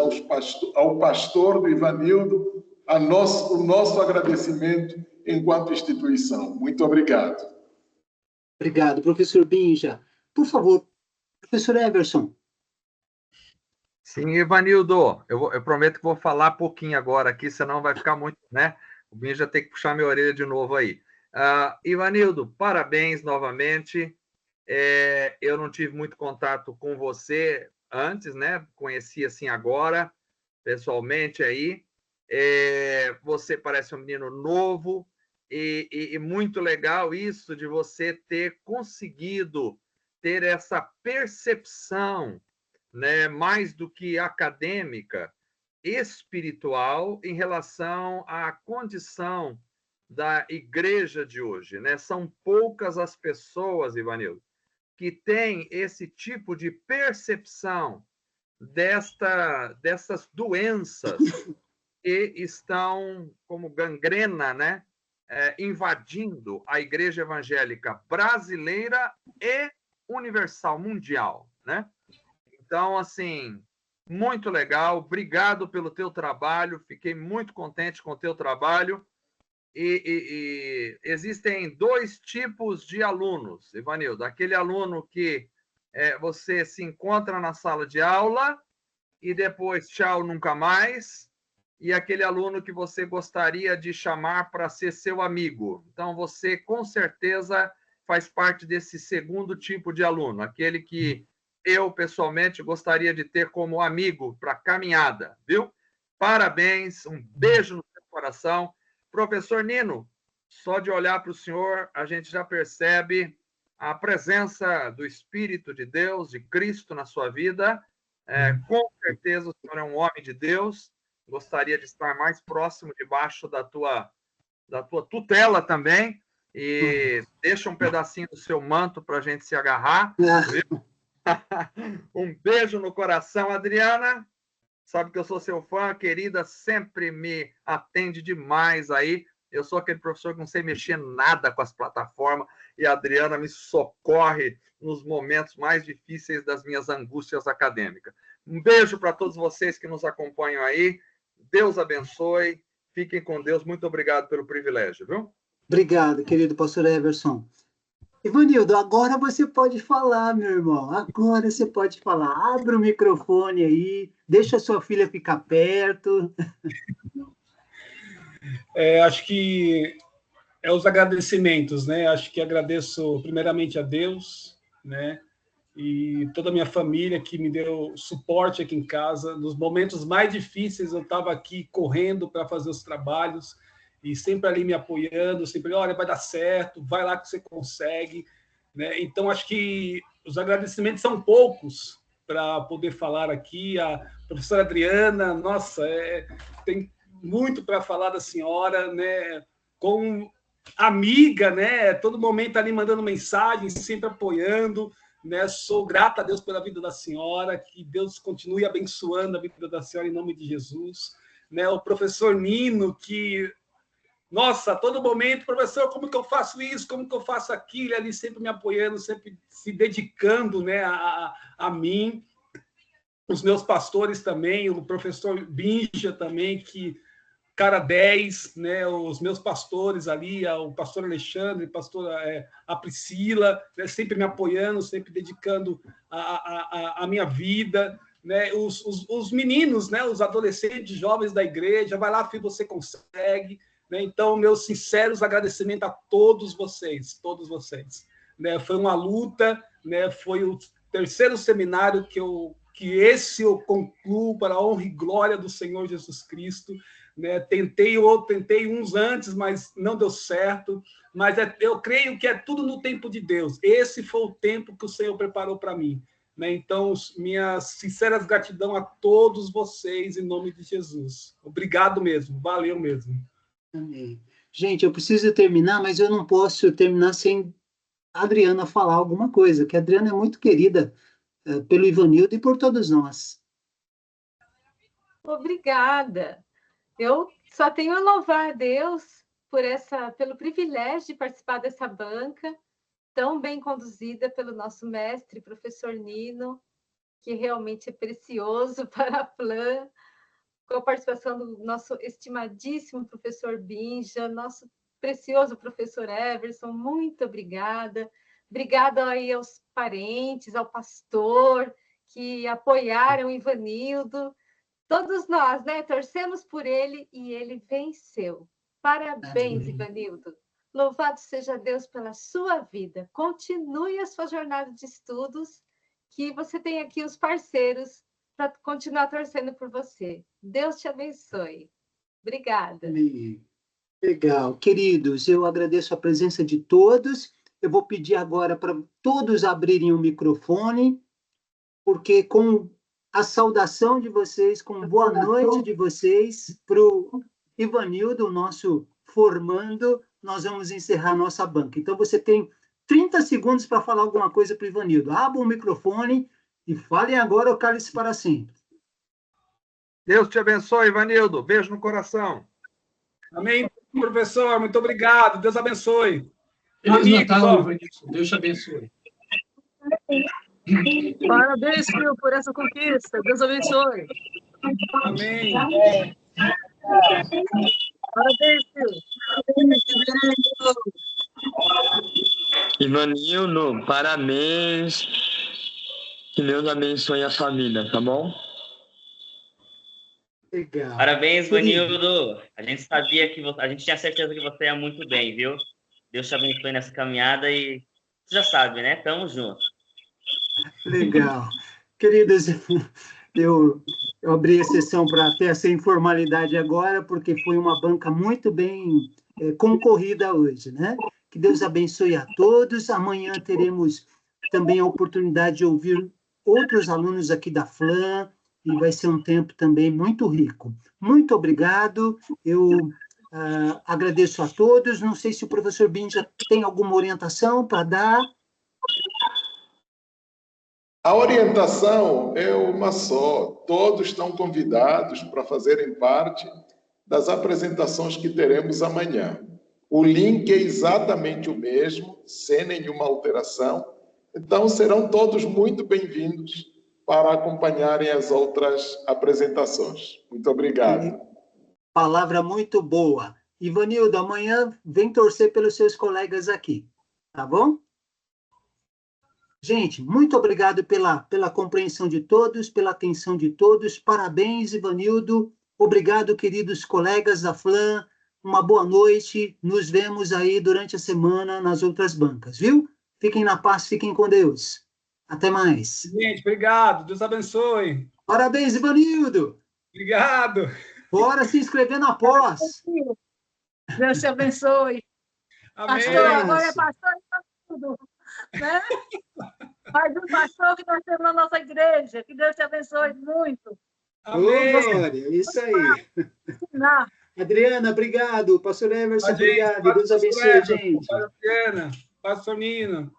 ao pastor do Ivanildo, o nosso agradecimento enquanto instituição. Muito obrigado. Obrigado, professor Binja. Por favor, professor Everson. Sim, Ivanildo, eu prometo que vou falar pouquinho agora aqui, senão vai ficar muito, né? O Binja tem que puxar minha orelha de novo aí. Ivanildo, parabéns novamente. Eu não tive muito contato com você antes, né? Conheci assim agora, pessoalmente aí. Você parece um menino novo e muito legal isso de você ter conseguido ter essa percepção, né, mais do que acadêmica, espiritual em relação à condição da igreja de hoje, né? São poucas as pessoas, Ivanildo, que têm esse tipo de percepção dessas doenças que estão como gangrena, né? invadindo a igreja evangélica brasileira e universal, mundial, né? Então, assim, muito legal. Obrigado pelo teu trabalho. Fiquei muito contente com o teu trabalho. E existem dois tipos de alunos, Ivanildo. Aquele aluno que você se encontra na sala de aula e depois tchau, nunca mais. E aquele aluno que você gostaria de chamar para ser seu amigo. Então, você, com certeza, faz parte desse segundo tipo de aluno, aquele que eu, pessoalmente, gostaria de ter como amigo para a caminhada, viu? Parabéns, um beijo no seu coração. Professor Nino, só de olhar para o senhor, a gente já percebe a presença do Espírito de Deus, de Cristo na sua vida. Com certeza o senhor é um homem de Deus. Gostaria de estar mais próximo, debaixo da tua tutela também. E deixa um pedacinho do seu manto para a gente se agarrar. Viu? Um beijo no coração, Adriana. Sabe que eu sou seu fã, querida, sempre me atende demais aí. Eu sou aquele professor que não sei mexer nada com as plataformas e a Adriana me socorre nos momentos mais difíceis das minhas angústias acadêmicas. Um beijo para todos vocês que nos acompanham aí. Deus abençoe. Fiquem com Deus. Muito obrigado pelo privilégio, viu? Obrigado, querido pastor Everson. Ivanildo, agora você pode falar, meu irmão. Agora você pode falar. Abre o microfone aí, deixa a sua filha ficar perto. Acho que os agradecimentos, né? Acho que agradeço primeiramente a Deus, né? E toda a minha família que me deu suporte aqui em casa. Nos momentos mais difíceis, eu estava aqui correndo para fazer os trabalhos e sempre ali me apoiando, sempre, olha, vai dar certo, vai lá que você consegue, né? Então, acho que os agradecimentos são poucos para poder falar aqui. A professora Adriana, nossa, tem muito para falar da senhora, né? Com amiga, né? Todo momento ali mandando mensagem, sempre apoiando, né? Sou grata a Deus pela vida da senhora, que Deus continue abençoando a vida da senhora em nome de Jesus, né? O professor Nino, que, nossa, a todo momento, professor, como que eu faço isso, como que eu faço aquilo, ali sempre me apoiando, sempre se dedicando, né, a mim. Os meus pastores também, o professor Binja também, que cara 10, né? Os meus pastores ali, o pastor Alexandre, a Priscila, né? Sempre me apoiando, sempre dedicando a minha vida, né? Os meninos, né? Os adolescentes, jovens da igreja, vai lá, filho, você consegue, né? Então, meus sinceros agradecimentos a todos vocês, né? Foi uma luta, né? Foi o terceiro seminário que esse eu concluo para a honra e glória do Senhor Jesus Cristo, né? Tentei uns antes, mas não deu certo. Mas eu creio que é tudo no tempo de Deus. Esse foi o tempo que o Senhor preparou para mim, né? Então, minhas sinceras gratidão a todos vocês, em nome de Jesus. Obrigado mesmo, valeu mesmo. Amém. Gente, eu preciso terminar, mas eu não posso terminar sem a Adriana falar alguma coisa, que a Adriana é muito querida pelo Ivanildo e por todos nós. Obrigada. Eu só tenho a louvar a Deus pelo privilégio de participar dessa banca tão bem conduzida pelo nosso mestre, professor Nino, que realmente é precioso para a Plan, com a participação do nosso estimadíssimo professor Binja, nosso precioso professor Everson, muito obrigada. Obrigada aí aos parentes, ao pastor, que apoiaram o Ivanildo. Todos nós, né, torcemos por ele e ele venceu. Parabéns, Ivanildo. Louvado seja Deus pela sua vida. Continue a sua jornada de estudos, que você tem aqui os parceiros para continuar torcendo por você. Deus te abençoe. Obrigada. Legal. Queridos, eu agradeço a presença de todos. Eu vou pedir agora para todos abrirem o microfone, porque com a saudação de vocês, com boa noite de vocês, para o Ivanildo, o nosso formando, nós vamos encerrar nossa banca. Então, você tem 30 segundos para falar alguma coisa para o Ivanildo. Abra o microfone e falem agora ou cale-se para sempre. Deus te abençoe, Ivanildo. Beijo no coração. Amém. Professor, muito obrigado. Deus abençoe. Feliz Amigos, Natal, ó. Ivanilson. Deus te abençoe. Parabéns, Phil, por essa conquista. Deus abençoe. Amém. Parabéns, Phil. Ivanildo, parabéns. Que Deus abençoe a família, tá bom? Legal. Parabéns, Querido. Vanildo. A gente sabia que a gente tinha certeza que você ia muito bem, viu? Deus te abençoe nessa caminhada e você já sabe, né? Tamo junto. Legal. Queridos, eu abri a sessão para ter essa informalidade agora, porque foi uma banca muito bem concorrida hoje, né? Que Deus abençoe a todos. Amanhã teremos também a oportunidade de ouvir outros alunos aqui da FLAM, e vai ser um tempo também muito rico. Muito obrigado. Eu agradeço a todos. Não sei se o professor Binja tem alguma orientação para dar. A orientação é uma só. Todos estão convidados para fazerem parte das apresentações que teremos amanhã. O link é exatamente o mesmo, sem nenhuma alteração. Então, serão todos muito bem-vindos para acompanharem as outras apresentações. Muito obrigado. Palavra muito boa. Ivanildo, amanhã vem torcer pelos seus colegas aqui, tá bom? Gente, muito obrigado pela compreensão de todos, pela atenção de todos. Parabéns, Ivanildo. Obrigado, queridos colegas da FLAM. Uma boa noite. Nos vemos aí durante a semana nas outras bancas, viu? Fiquem na paz, fiquem com Deus. Até mais. Gente, obrigado. Deus abençoe. Parabéns, Ivanildo. Obrigado. Bora se inscrever na pós. Deus te abençoe. Amém. Pastor, agora é pastor e tudo, né? Mais um pastor que nós temos na nossa igreja. Que Deus te abençoe muito. Amém. Ô, Glória, isso aí. Ensinar. Adriana, obrigado. Pastor Emerson, A gente, obrigado. Deus abençoe, gente. Pastor Adriana, Pastor Nino.